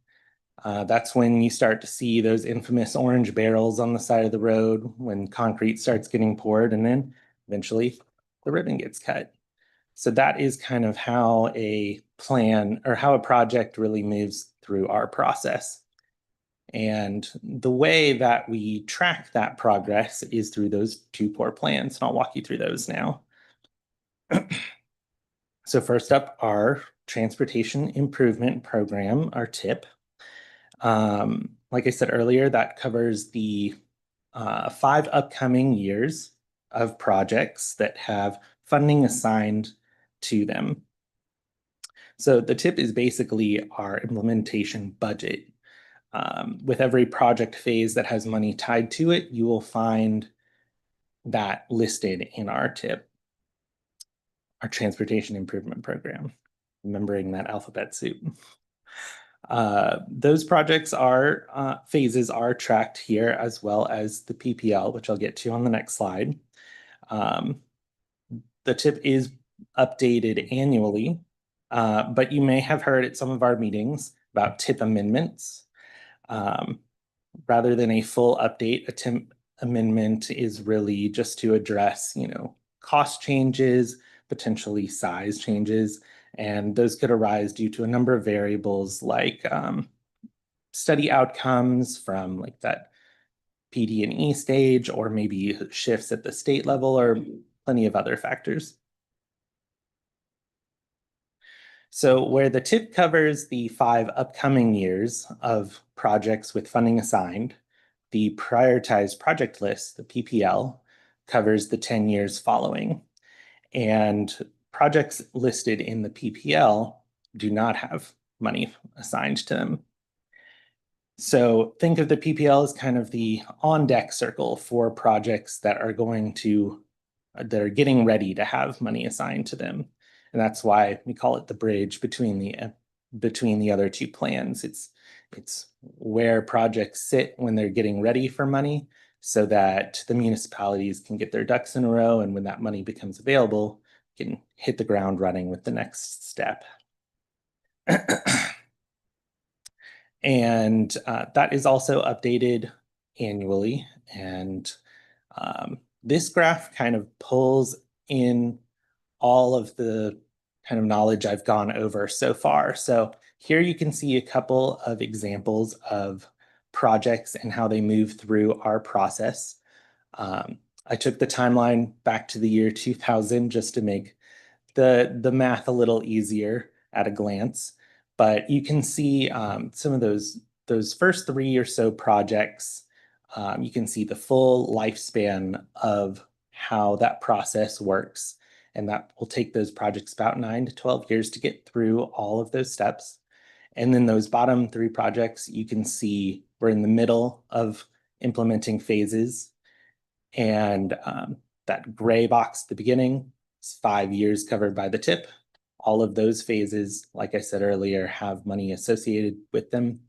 That's when you start to see those infamous orange barrels on the side of the road when concrete starts getting poured, and then eventually the ribbon gets cut. So that is kind of how a plan or how a project really moves through our process. And the way that we track that progress is through those 2 core plans, and I'll walk you through those now. So first up, our Transportation Improvement Program, our TIP. Like I said earlier, that covers the 5 upcoming years of projects that have funding assigned to them. So the TIP is basically our implementation budget. With every project phase that has money tied to it, you will find that listed in our TIP, our Transportation Improvement Program, remembering that alphabet soup. Those projects phases are tracked here, as well as the PPL, which I'll get to on the next slide. The TIP is updated annually, But you may have heard at some of our meetings about TIP amendments. Rather than a full update, a TIP amendment is really just to address, cost changes, potentially size changes, and those could arise due to a number of variables like study outcomes from like that PD&E stage, or maybe shifts at the state level, or plenty of other factors. So where the TIP covers the 5 upcoming years of projects with funding assigned, the prioritized project list, the PPL, covers the 10 years following. And projects listed in the PPL do not have money assigned to them. So think of the PPL as kind of the on-deck circle for projects that are getting ready to have money assigned to them. And that's why we call it the bridge between the other two plans. It's where projects sit when they're getting ready for money, so that the municipalities can get their ducks in a row, and when that money becomes available, can hit the ground running with the next step. And that is also updated annually. And this graph kind of pulls in all of the kind of knowledge I've gone over so far. So here you can see a couple of examples of projects and how they move through our process. I took the timeline back to the year 2000 just to make the math a little easier at a glance. But you can see some of those first 3 or so projects. You can see the full lifespan of how that process works. And that will take those projects about 9 to 12 years to get through all of those steps. And then those bottom 3 projects, you can see we're in the middle of implementing phases. And that gray box at the beginning is 5 years covered by the TIP. All of those phases, like I said earlier, have money associated with them.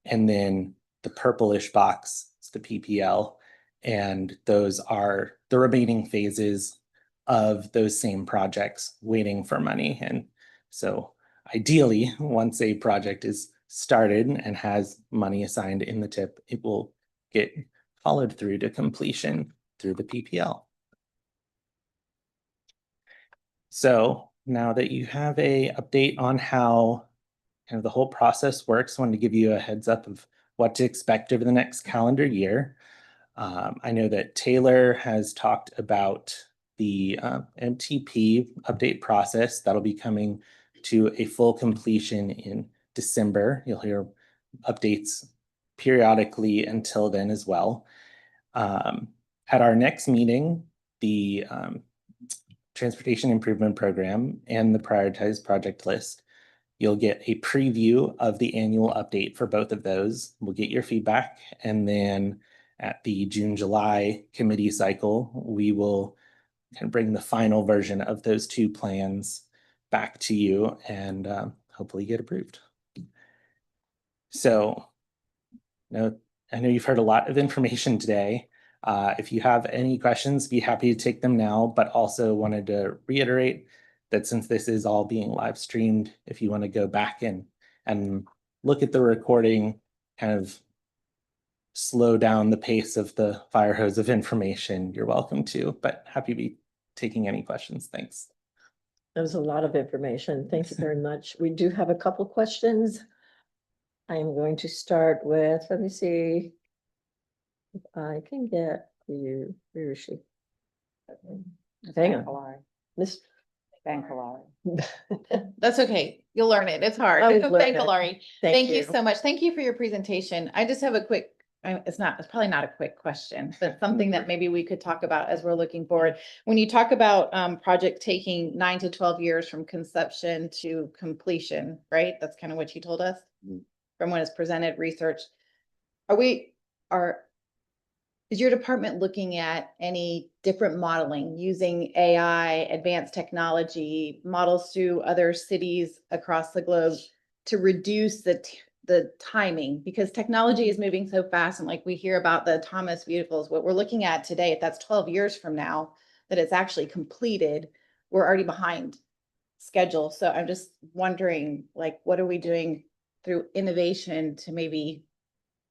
And then the purplish box is the PPL. And those are the remaining phases of those same projects waiting for money. And so ideally, once a project is started and has money assigned in the TIP, it will get followed through to completion through the PPL. So now that you have a update on how kind of the whole process works, I wanted to give you a heads up of what to expect over the next calendar year. I know that Taylor has talked about the MTP update process that'll be coming to a full completion in December. You'll hear updates periodically until then as well. At our next meeting, the Transportation Improvement Program and the prioritized project list, you'll get a preview of the annual update for both of those. We'll get your feedback, and then at the June-July committee cycle, we will kind of bring the final version of those 2 plans back to you and hopefully get approved. So I know you've heard a lot of information today. If you have any questions, be happy to take them now, but also wanted to reiterate that since this is all being live streamed, if you want to go back and look at the recording, kind of slow down the pace of the fire hose of information, you're welcome to, but happy to be taking any questions. Thanks. That was a lot of information. Thank you very much. We do have a couple questions. I am going to start with, let me see if I can get you. Where is she? Hang on. Miss Bankalari. That's okay. You'll learn it. It's hard. I will learn it. Bankalari. Thank Thank you you. so much. Thank you for your presentation. I just have a quick, it's probably not a quick question, but something that maybe we could talk about as we're looking forward. When you talk about project taking 9 to 12 years from conception to completion, right? That's kind of what you told us from when it's presented, research. Is your department looking at any different modeling using AI, advanced technology, models through other cities across the globe to reduce the timing? Because technology is moving so fast, and like we hear about the autonomous vehicles, what we're looking at today, if that's 12 years from now, that it's actually completed, we're already behind. schedule. So I'm just wondering, like, what are we doing through innovation to maybe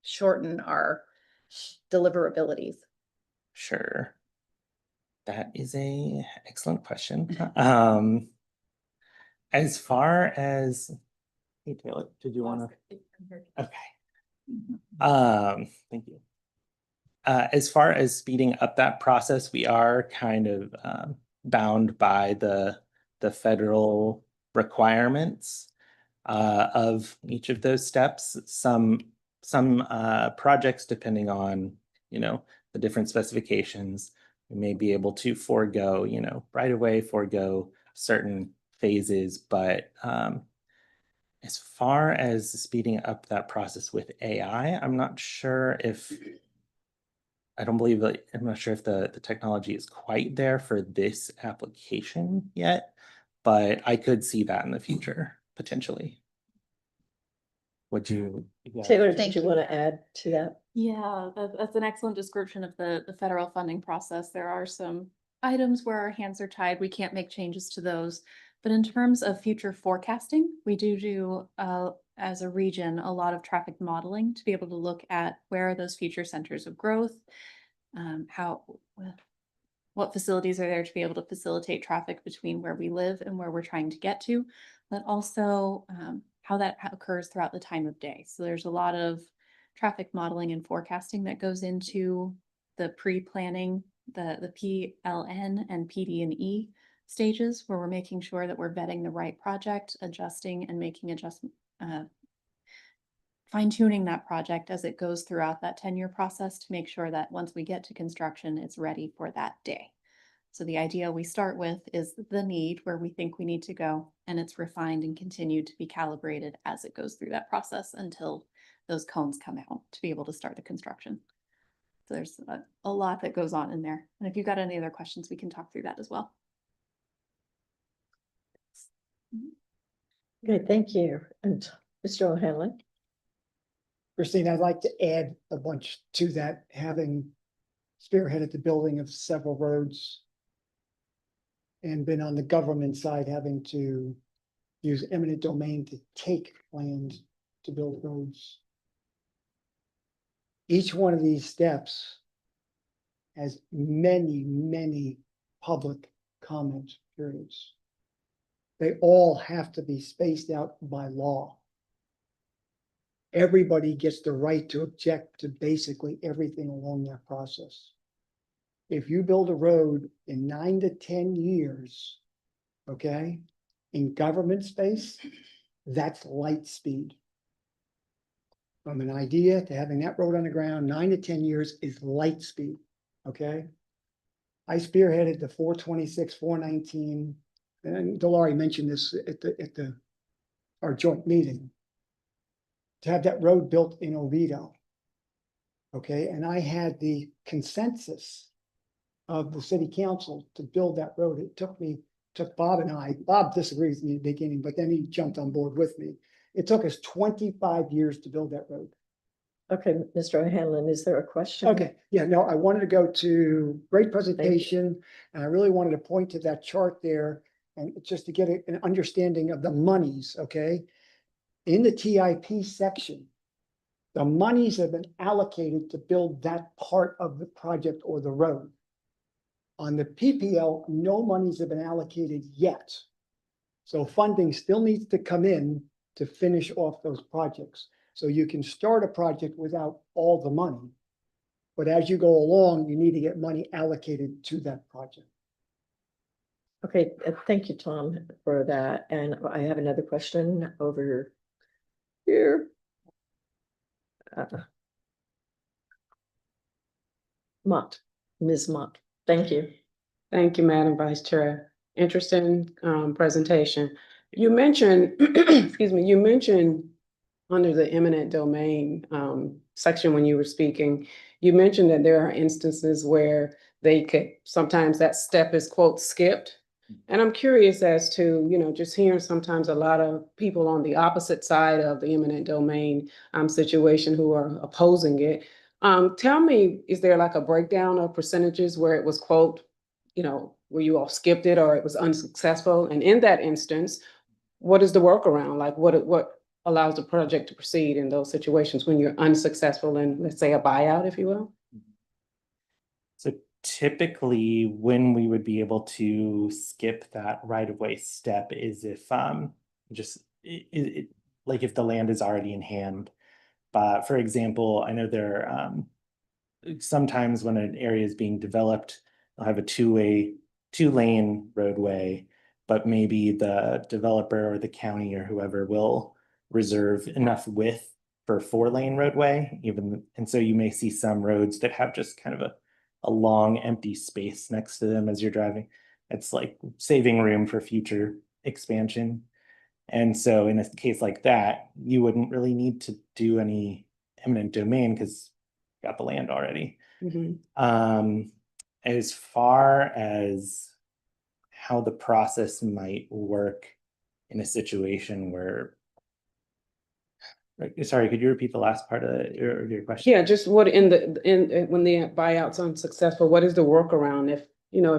shorten our deliverabilities? Sure. That is a excellent question. As far as, hey Taylor, did you want to? Okay. Thank you. As far as speeding up that process, we are kind of bound by the federal requirements of each of those steps. Some projects, depending on, you know, the different specifications, we may be able to forego, you know, right away, forego certain phases, but as far as speeding up that process with AI, I'm not sure if, I don't believe that, I'm not sure if the technology is quite there for this application yet, but I could see that in the future, potentially. Would you? Yeah. Taylor, did you want to add to that? Yeah, that's an excellent description of the federal funding process. There are some items where our hands are tied. We can't make changes to those. But in terms of future forecasting, we do as a region, a lot of traffic modeling to be able to look at where are those future centers of growth, what facilities are there to be able to facilitate traffic between where we live and where we're trying to get to, but also how that occurs throughout the time of day. So there's a lot of traffic modeling and forecasting that goes into the pre-planning, the PLN and PD&E stages, where we're making sure that we're vetting the right project, adjusting and making adjustment, fine-tuning that project as it goes throughout that 10-year process to make sure that once we get to construction, it's ready for that day. So the idea we start with is the need, where we think we need to go, and it's refined and continued to be calibrated as it goes through that process until those cones come out to be able to start the construction. So there's a lot that goes on in there. And if you've got any other questions, we can talk through that as well. Okay, thank you. And Mr. O'Hanlon? Christine, I'd like to add a bunch to that, having spearheaded the building of several roads and been on the government side, having to use eminent domain to take land to build roads. Each one of these steps has many, many public comment periods. They all have to be spaced out by law. Everybody gets the right to object to basically everything along that process. If you build a road in 9 to 10 years, okay, in government space, that's light speed. From an idea to having that road on the ground, 9 to 10 years is light speed, okay? I spearheaded the 426, 419, and Delari mentioned this at our joint meeting, to have that road built in Oviedo. Okay, and I had the consensus of the city council to build that road. It took Bob and I, Bob disagrees with me in the beginning, but then he jumped on board with me. It took us 25 years to build that road. Okay, Mr. O'Hanlon, is there a question? Okay, yeah, no, I wanted to go to great presentation, and I really wanted to point to that chart there, and just to get an understanding of the monies, okay? In the TIP section, the monies have been allocated to build that part of the project or the road. On the PPL, no monies have been allocated yet. So funding still needs to come in to finish off those projects. So you can start a project without all the money. But as you go along, you need to get money allocated to that project. Okay, thank you, Tom, for that. And I have another question over here. Mott, Ms. Mott, thank you. Thank you, Madam Vice Chair. Interesting presentation. You mentioned, excuse me, you mentioned under the eminent domain section when you were speaking, you mentioned that there are instances where they could, sometimes that step is quote skipped. And I'm curious as to, you know, just hearing sometimes a lot of people on the opposite side of the eminent domain situation who are opposing it. Tell me, is there like a breakdown of percentages where it was quote, you know, where you all skipped it or it was unsuccessful? And in that instance, what is the workaround? Like what allows the project to proceed in those situations when you're unsuccessful in, let's say, a buyout, if you will? So typically, when we would be able to skip that right-of-way step is if just like if the land is already in hand. But for example, I know there sometimes when an area is being developed, they'll have a two-lane roadway, but maybe the developer or the county or whoever will reserve enough width for a 4-lane roadway, and so you may see some roads that have just kind of a long empty space next to them as you're driving. It's like saving room for future expansion. And so in a case like that, you wouldn't really need to do any eminent domain because you got the land already. As far as how the process might work in a situation where, sorry, could you repeat the last part of your question? Yeah, just what when the buyout's unsuccessful, what is the workaround? If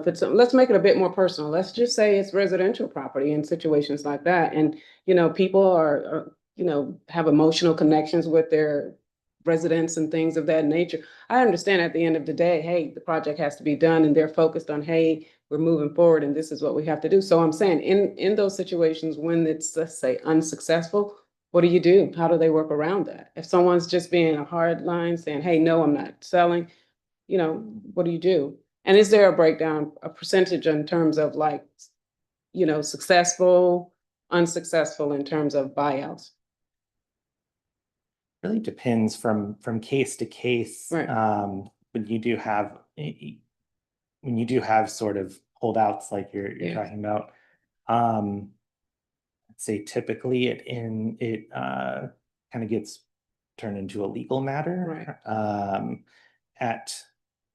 it's, let's make it a bit more personal. Let's just say it's residential property in situations like that. And, people are have emotional connections with their residents and things of that nature. I understand at the end of the day, hey, the project has to be done and they're focused on, hey, we're moving forward and this is what we have to do. So I'm saying in those situations when it's, let's say, unsuccessful, what do you do? How do they work around that? If someone's just being a hard line saying, hey, no, I'm not selling, what do you do? And is there a breakdown, a percentage in terms of like, successful, unsuccessful in terms of buyouts? Really depends from case to case. Right. When you do have sort of holdouts like you're talking about, I'd say typically it kind of gets turned into a legal matter. Right. At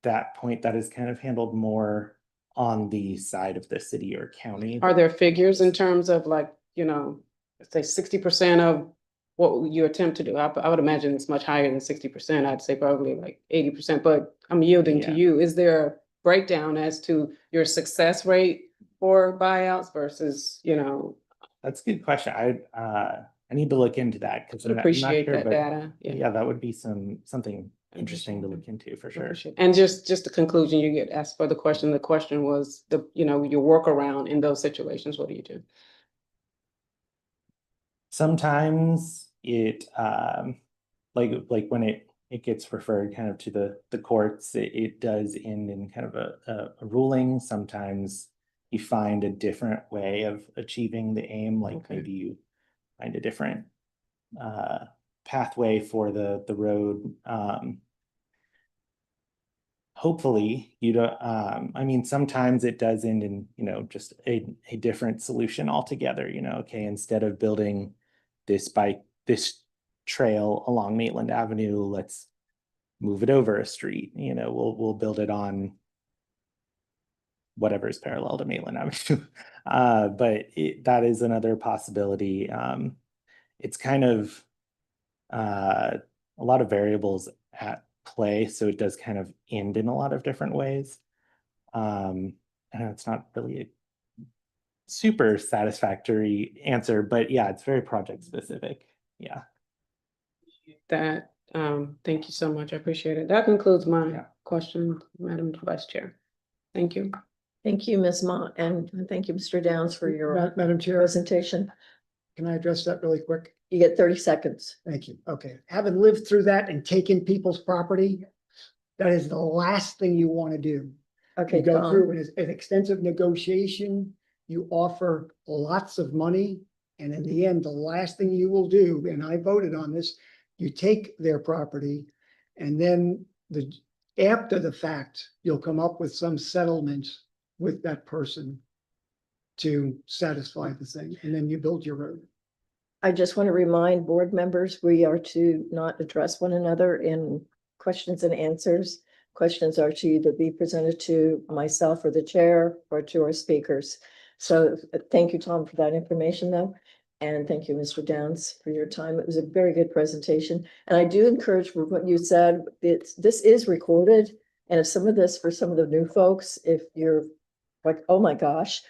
that point, that is kind of handled more on the side of the city or county. Are there figures in terms of like, let's say 60% of what you attempt to do? I would imagine it's much higher than 60%. I'd say probably like 80%, but I'm yielding to you. Is there a breakdown as to your success rate for buyouts versus, That's a good question. I need to look into that because I'm not appreciate sure, that but data. yeah, that would be something interesting to look into for sure. And just the conclusion, you get asked for the question. The question was your workaround in those situations. What do you do? Sometimes it like when it gets referred kind of to the courts, it does end in kind of a ruling. Sometimes you find a different way of achieving the aim, like maybe you find a different pathway for the road. Hopefully you don't, I mean, sometimes it does end in, just a different solution altogether, okay, instead of building this trail along Maitland Avenue, let's move it over a street, we'll build it on whatever is parallel to Maitland Avenue. But that is another possibility. It's kind of a lot of variables at play, so it does kind of end in a lot of different ways. I know it's not really a super satisfactory answer, but yeah, it's very project specific. Yeah. That thank you so much. I appreciate it. That concludes my question, Madam Vice Chair. Thank you. Thank you, Ms. Ma, and thank you, Mr. Downs, for your Madam Chair, presentation. can I address that really quick? You get 30 seconds. Thank you. Okay. Having lived through that and taken people's property, that is the last thing you want to do. Okay, You go Tom. through an extensive negotiation, you offer lots of money, and in the end, the last thing you will do, and I voted on this, you take their property, and then after the fact, you'll come up with some settlement with that person to satisfy the thing, and then you build your road. I just want to remind board members, we are to not address one another in questions and answers. Questions are to either be presented to myself or the chair or to our speakers. So thank you, Tom, for that information though. And thank you, Mr. Downs, for your time. It was a very good presentation. And I do encourage what you said, this is recorded. And if some of this, for some of the new folks, if you're like, oh my gosh,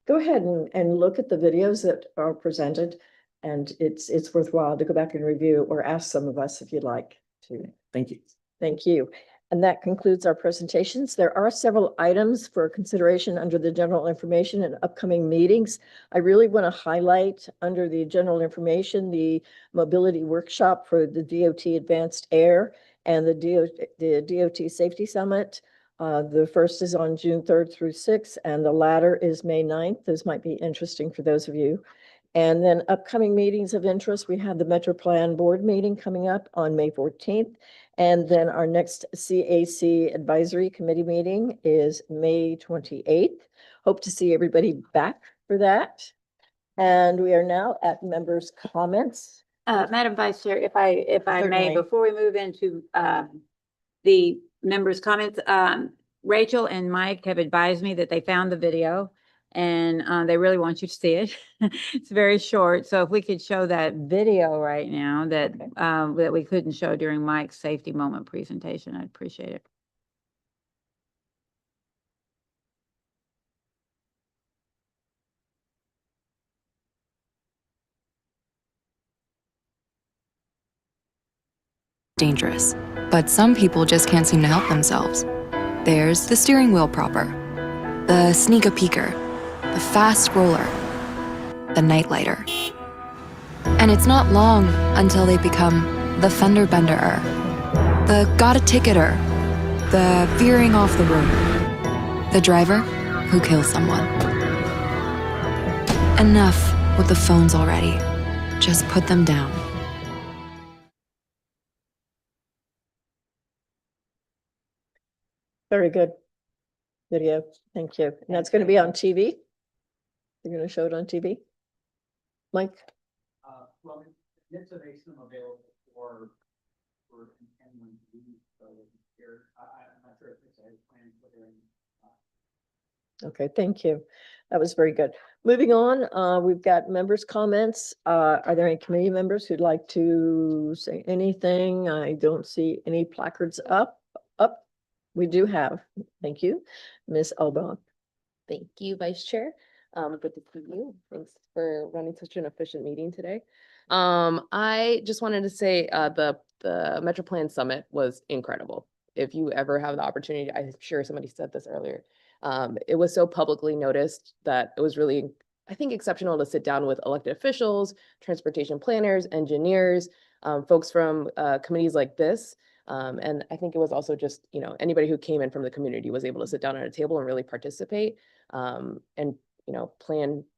go ahead and look at the videos that are presented. And it's worthwhile to go back and review or ask some of us if you'd like to. Thank you. Thank you. And that concludes our presentations. There are several items for consideration under the general information and upcoming meetings. I really want to highlight under the general information, the mobility workshop for the DOT Advanced Air and the DOT Safety Summit. The first is on June 3rd through 6th, and the latter is May 9th. Those might be interesting for those of you. And then upcoming meetings of interest, we have the Metro Plan Board meeting coming up on May 14th. And then our next CAC Advisory Committee meeting is May 28th. Hope to see everybody back for that. And we are now at members' comments. Madam Vice Chair, if I may, Certainly. before we move into the members' comments, Rachel and Mike have advised me that they found the video and they really want you to see it. It's very short, so if we could show that video right now that that we couldn't show during Mike's safety moment presentation, I'd appreciate it. Dangerous, but some people just can't seem to help themselves. There's the steering wheel propper, the sneak-a-peeker, the fast roller, the nightlighter. And it's not long until they become the fender benderer, the got-a-ticketer, the veering off the road, the driver who kills someone. Enough with the phones already. Just put them down. Very good video. Thank you. And that's going to be on TV? You're going to show it on TV? Mike? Well, it's them available for anyone to use. So here, I'm not sure if it's a plan for their. Okay, thank you. That was very good. Moving on, we've got members' comments. Are there any committee members who'd like to say anything? I don't see any placards up. We do have. Thank you, Ms. Albon. Thank you, Vice Chair. Good to see you. Thanks for running such an efficient meeting today. I just wanted to say the Metro Plan Summit was incredible. If you ever have the opportunity, I'm sure somebody said this earlier. It was so publicly noticed that it was really, I think, exceptional to sit down with elected officials, transportation planners, engineers, folks from committees like this. And I think it was also just, anybody who came in from the community was able to sit down at a table and really participate and,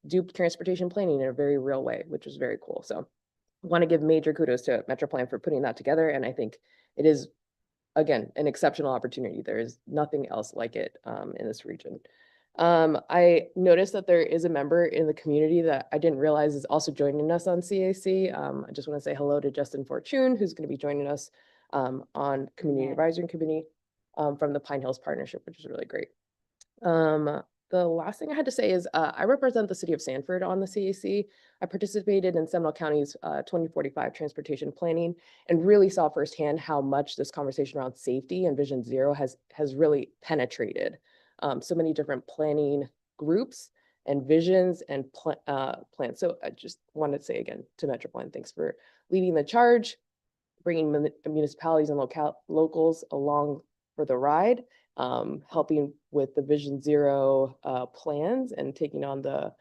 do transportation planning in a very real way, which was very cool. So I want to give major kudos to Metro Plan for putting that together. And I think it is, again, an exceptional opportunity. There is nothing else like it in this region. I noticed that there is a member in the community that I didn't realize is also joining us on CAC. I just want to say hello to Justin Fortune, who's going to be joining us on Community Advisory Committee from the Pine Hills Partnership, which is really great. The last thing I had to say is I represent the city of Sanford on the CAC. I participated in Seminole County's 2045 transportation planning and really saw firsthand how much this conversation around safety and Vision Zero has really penetrated so many different planning groups and visions and plans. So I just wanted to say again to Metro Plan, thanks for leading the charge, bringing municipalities and locals along for the ride, helping with the Vision Zero plans and taking on the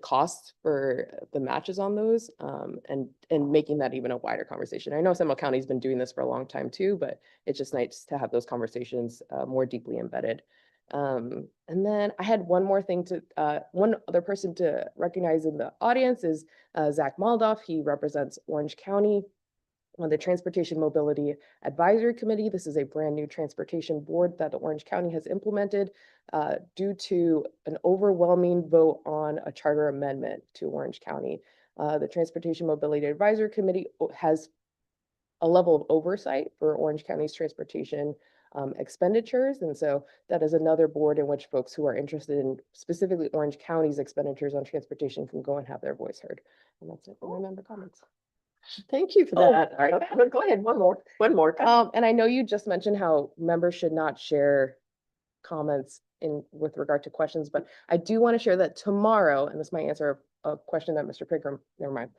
costs for the matches on those and making that even a wider conversation. I know Seminole County's been doing this for a long time too, but it's just nice to have those conversations more deeply embedded. And then I had one more thing one other person to recognize in the audience is Zach Maldoff. He represents Orange County on the Transportation Mobility Advisory Committee. This is a brand new transportation board that the Orange County has implemented due to an overwhelming vote on a charter amendment to Orange County. The Transportation Mobility Advisory Committee has a level of oversight for Orange County's transportation expenditures. And so that is another board in which folks who are interested in specifically Orange County's expenditures on transportation can go and have their voice heard. And that's it for my member comments. Thank you for that. All right, go ahead, one more. And I know you just mentioned how members should not share comments in with regard to questions, but I do want to share that tomorrow, and this might answer a question that Mr. Pigram, never mind.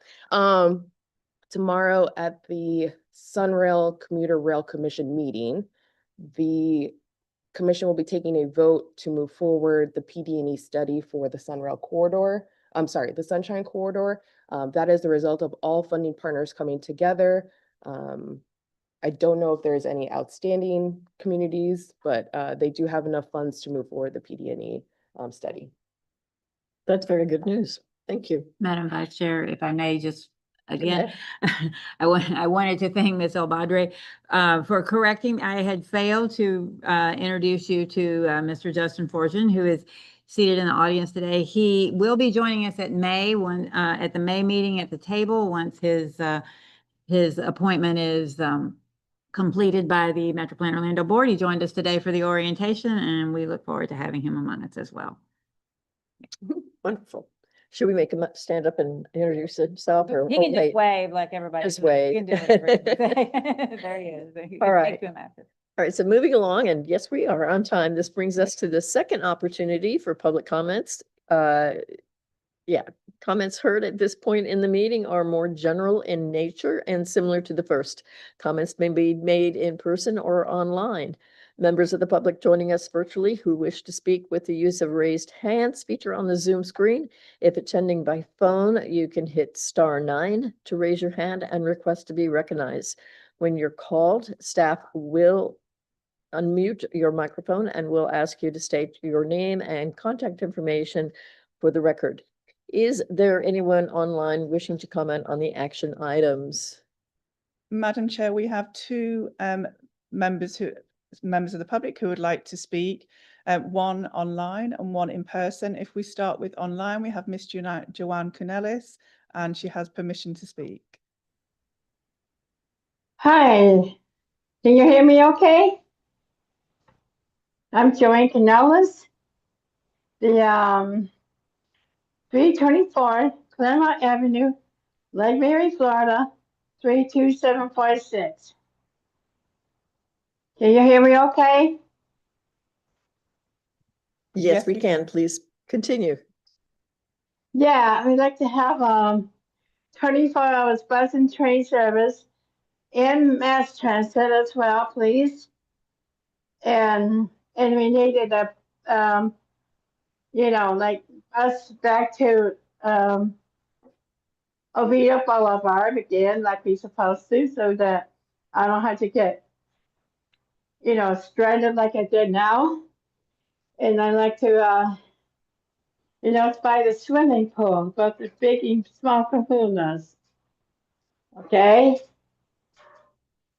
Tomorrow at the Sunrail Commuter Rail Commission meeting, the commission will be taking a vote to move forward the PD&E study for the Sunrail corridor. I'm sorry, the Sunshine Corridor. That is the result of all funding partners coming together. I don't know if there's any outstanding communities, but they do have enough funds to move forward the PD&E study. That's very good news. Thank you. Madam Vice Chair, if I may just again, I wanted to thank Ms. Elbadre for correcting. I had failed to introduce you to Mr. Justin Fortune, who is seated in the audience today. He will be joining us at the May meeting at the table once his appointment is completed by the Metro Plan Orlando Board. He joined us today for the orientation, and we look forward to having him among us as well. Wonderful. Should we make him stand up and introduce himself, or He can wait? just wave like everybody. Just He wave. can do it. There he is. You All can right. take him after. All right, so moving along, and yes, we are on time. This brings us to the second opportunity for public comments. Comments heard at this point in the meeting are more general in nature and similar to the first. Comments may be made in person or online. Members of the public joining us virtually who wish to speak with the use of raised hands feature on the Zoom screen. If attending by phone, you can hit *9 to raise your hand and request to be recognized. When you're called, staff will unmute your microphone and will ask you to state your name and contact information for the record. Is there anyone online wishing to comment on the action items? Madam Chair, we have two members of the public who would like to speak, one online and one in person. If we start with online, we have Miss Joanne Cornelis, and she has permission to speak. Hi, can you hear me okay? I'm Joanne Canellis. The 324 Claremont Avenue, Lake Mary, Florida, 32746. Can you hear me okay? Yes, we can. Please continue. Yeah, we'd like to have 24 hours bus and train service and mass transit as well, please. And we needed a like us back to Oviedo Boulevard again, like we're supposed to, so that I don't have to get, stranded like I did now. And I like to, by the swimming pool, both the big and small kahunas. Okay?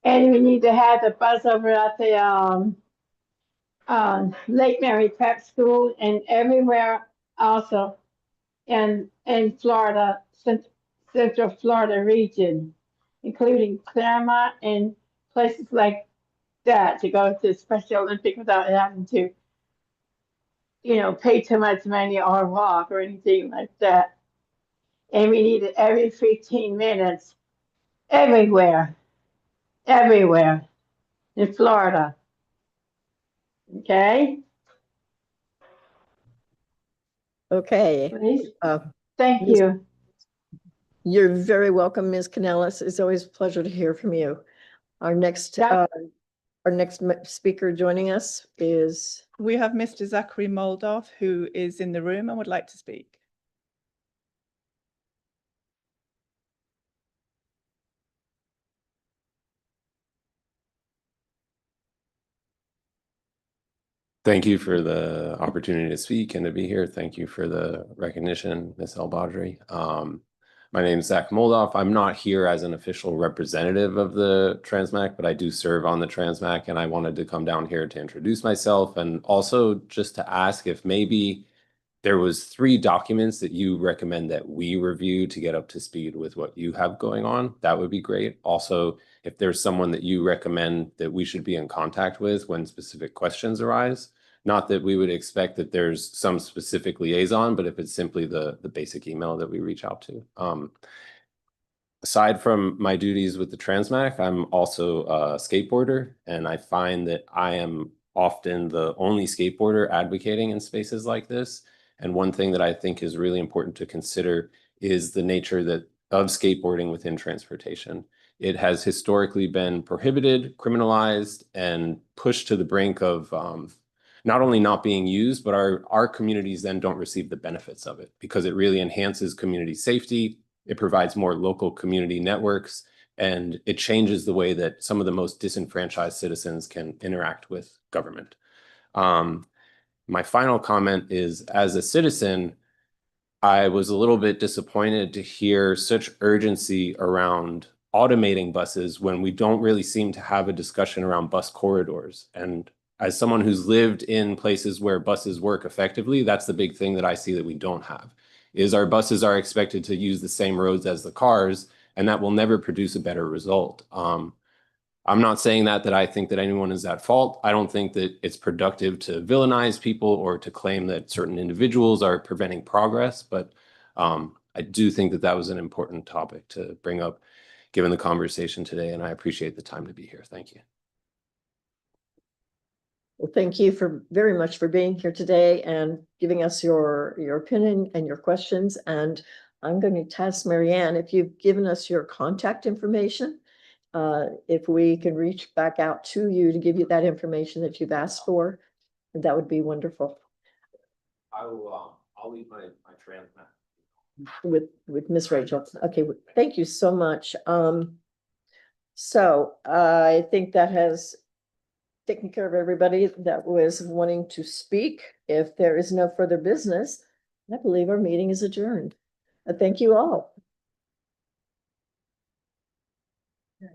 And we need to have the bus over at the Lake Mary Prep School and everywhere also in Florida, Central Florida region, including Claremont and places like that, to go to Special Olympics without having to, pay too much money or walk or anything like that. And we need it every 15 minutes, everywhere in Florida. Okay? Okay. Please. Thank you. You're very welcome, Ms. Canellis. It's always a pleasure to hear from you. Our next speaker joining us is... We have Mr. Zachary Moldoff, who is in the room and would like to speak. Thank you for the opportunity to speak and to be here. Thank you for the recognition, Ms. Elbadri. My name is Zach Moldoff. I'm not here as an official representative of the Transmac, but I do serve on the Transmac, and I wanted to come down here to introduce myself and also just to ask if maybe there was 3 documents that you recommend that we review to get up to speed with what you have going on. That would be great. Also, if there's someone that you recommend that we should be in contact with when specific questions arise, not that we would expect that there's some specific liaison, but if it's simply the basic email that we reach out to. Aside from my duties with the Transmac, I'm also a skateboarder, and I find that I am often the only skateboarder advocating in spaces like this. And one thing that I think is really important to consider is the nature of skateboarding within transportation. It has historically been prohibited, criminalized, and pushed to the brink of not only not being used, but our communities then don't receive the benefits of it because it really enhances community safety. It provides more local community networks, and it changes the way that some of the most disenfranchised citizens can interact with government. My final comment is, as a citizen, I was a little bit disappointed to hear such urgency around automating buses when we don't really seem to have a discussion around bus corridors. And as someone who's lived in places where buses work effectively, that's the big thing that I see that we don't have, is our buses are expected to use the same roads as the cars, and that will never produce a better result. I'm not saying that I think that anyone is at fault. I don't think that it's productive to villainize people or to claim that certain individuals are preventing progress, but I do think that that was an important topic to bring up given the conversation today, and I appreciate the time to be here. Thank you. Well, thank you very much for being here today and giving us your opinion and your questions. And I'm going to task Marianne, if you've given us your contact information, if we can reach back out to you to give you that information that you've asked for, that would be wonderful. I'll leave my transmit With Miss Rachel. Okay, thank you so much. So I think that has taken care of everybody that was wanting to speak. If there is no further business, I believe our meeting is adjourned. Thank you all. Okay.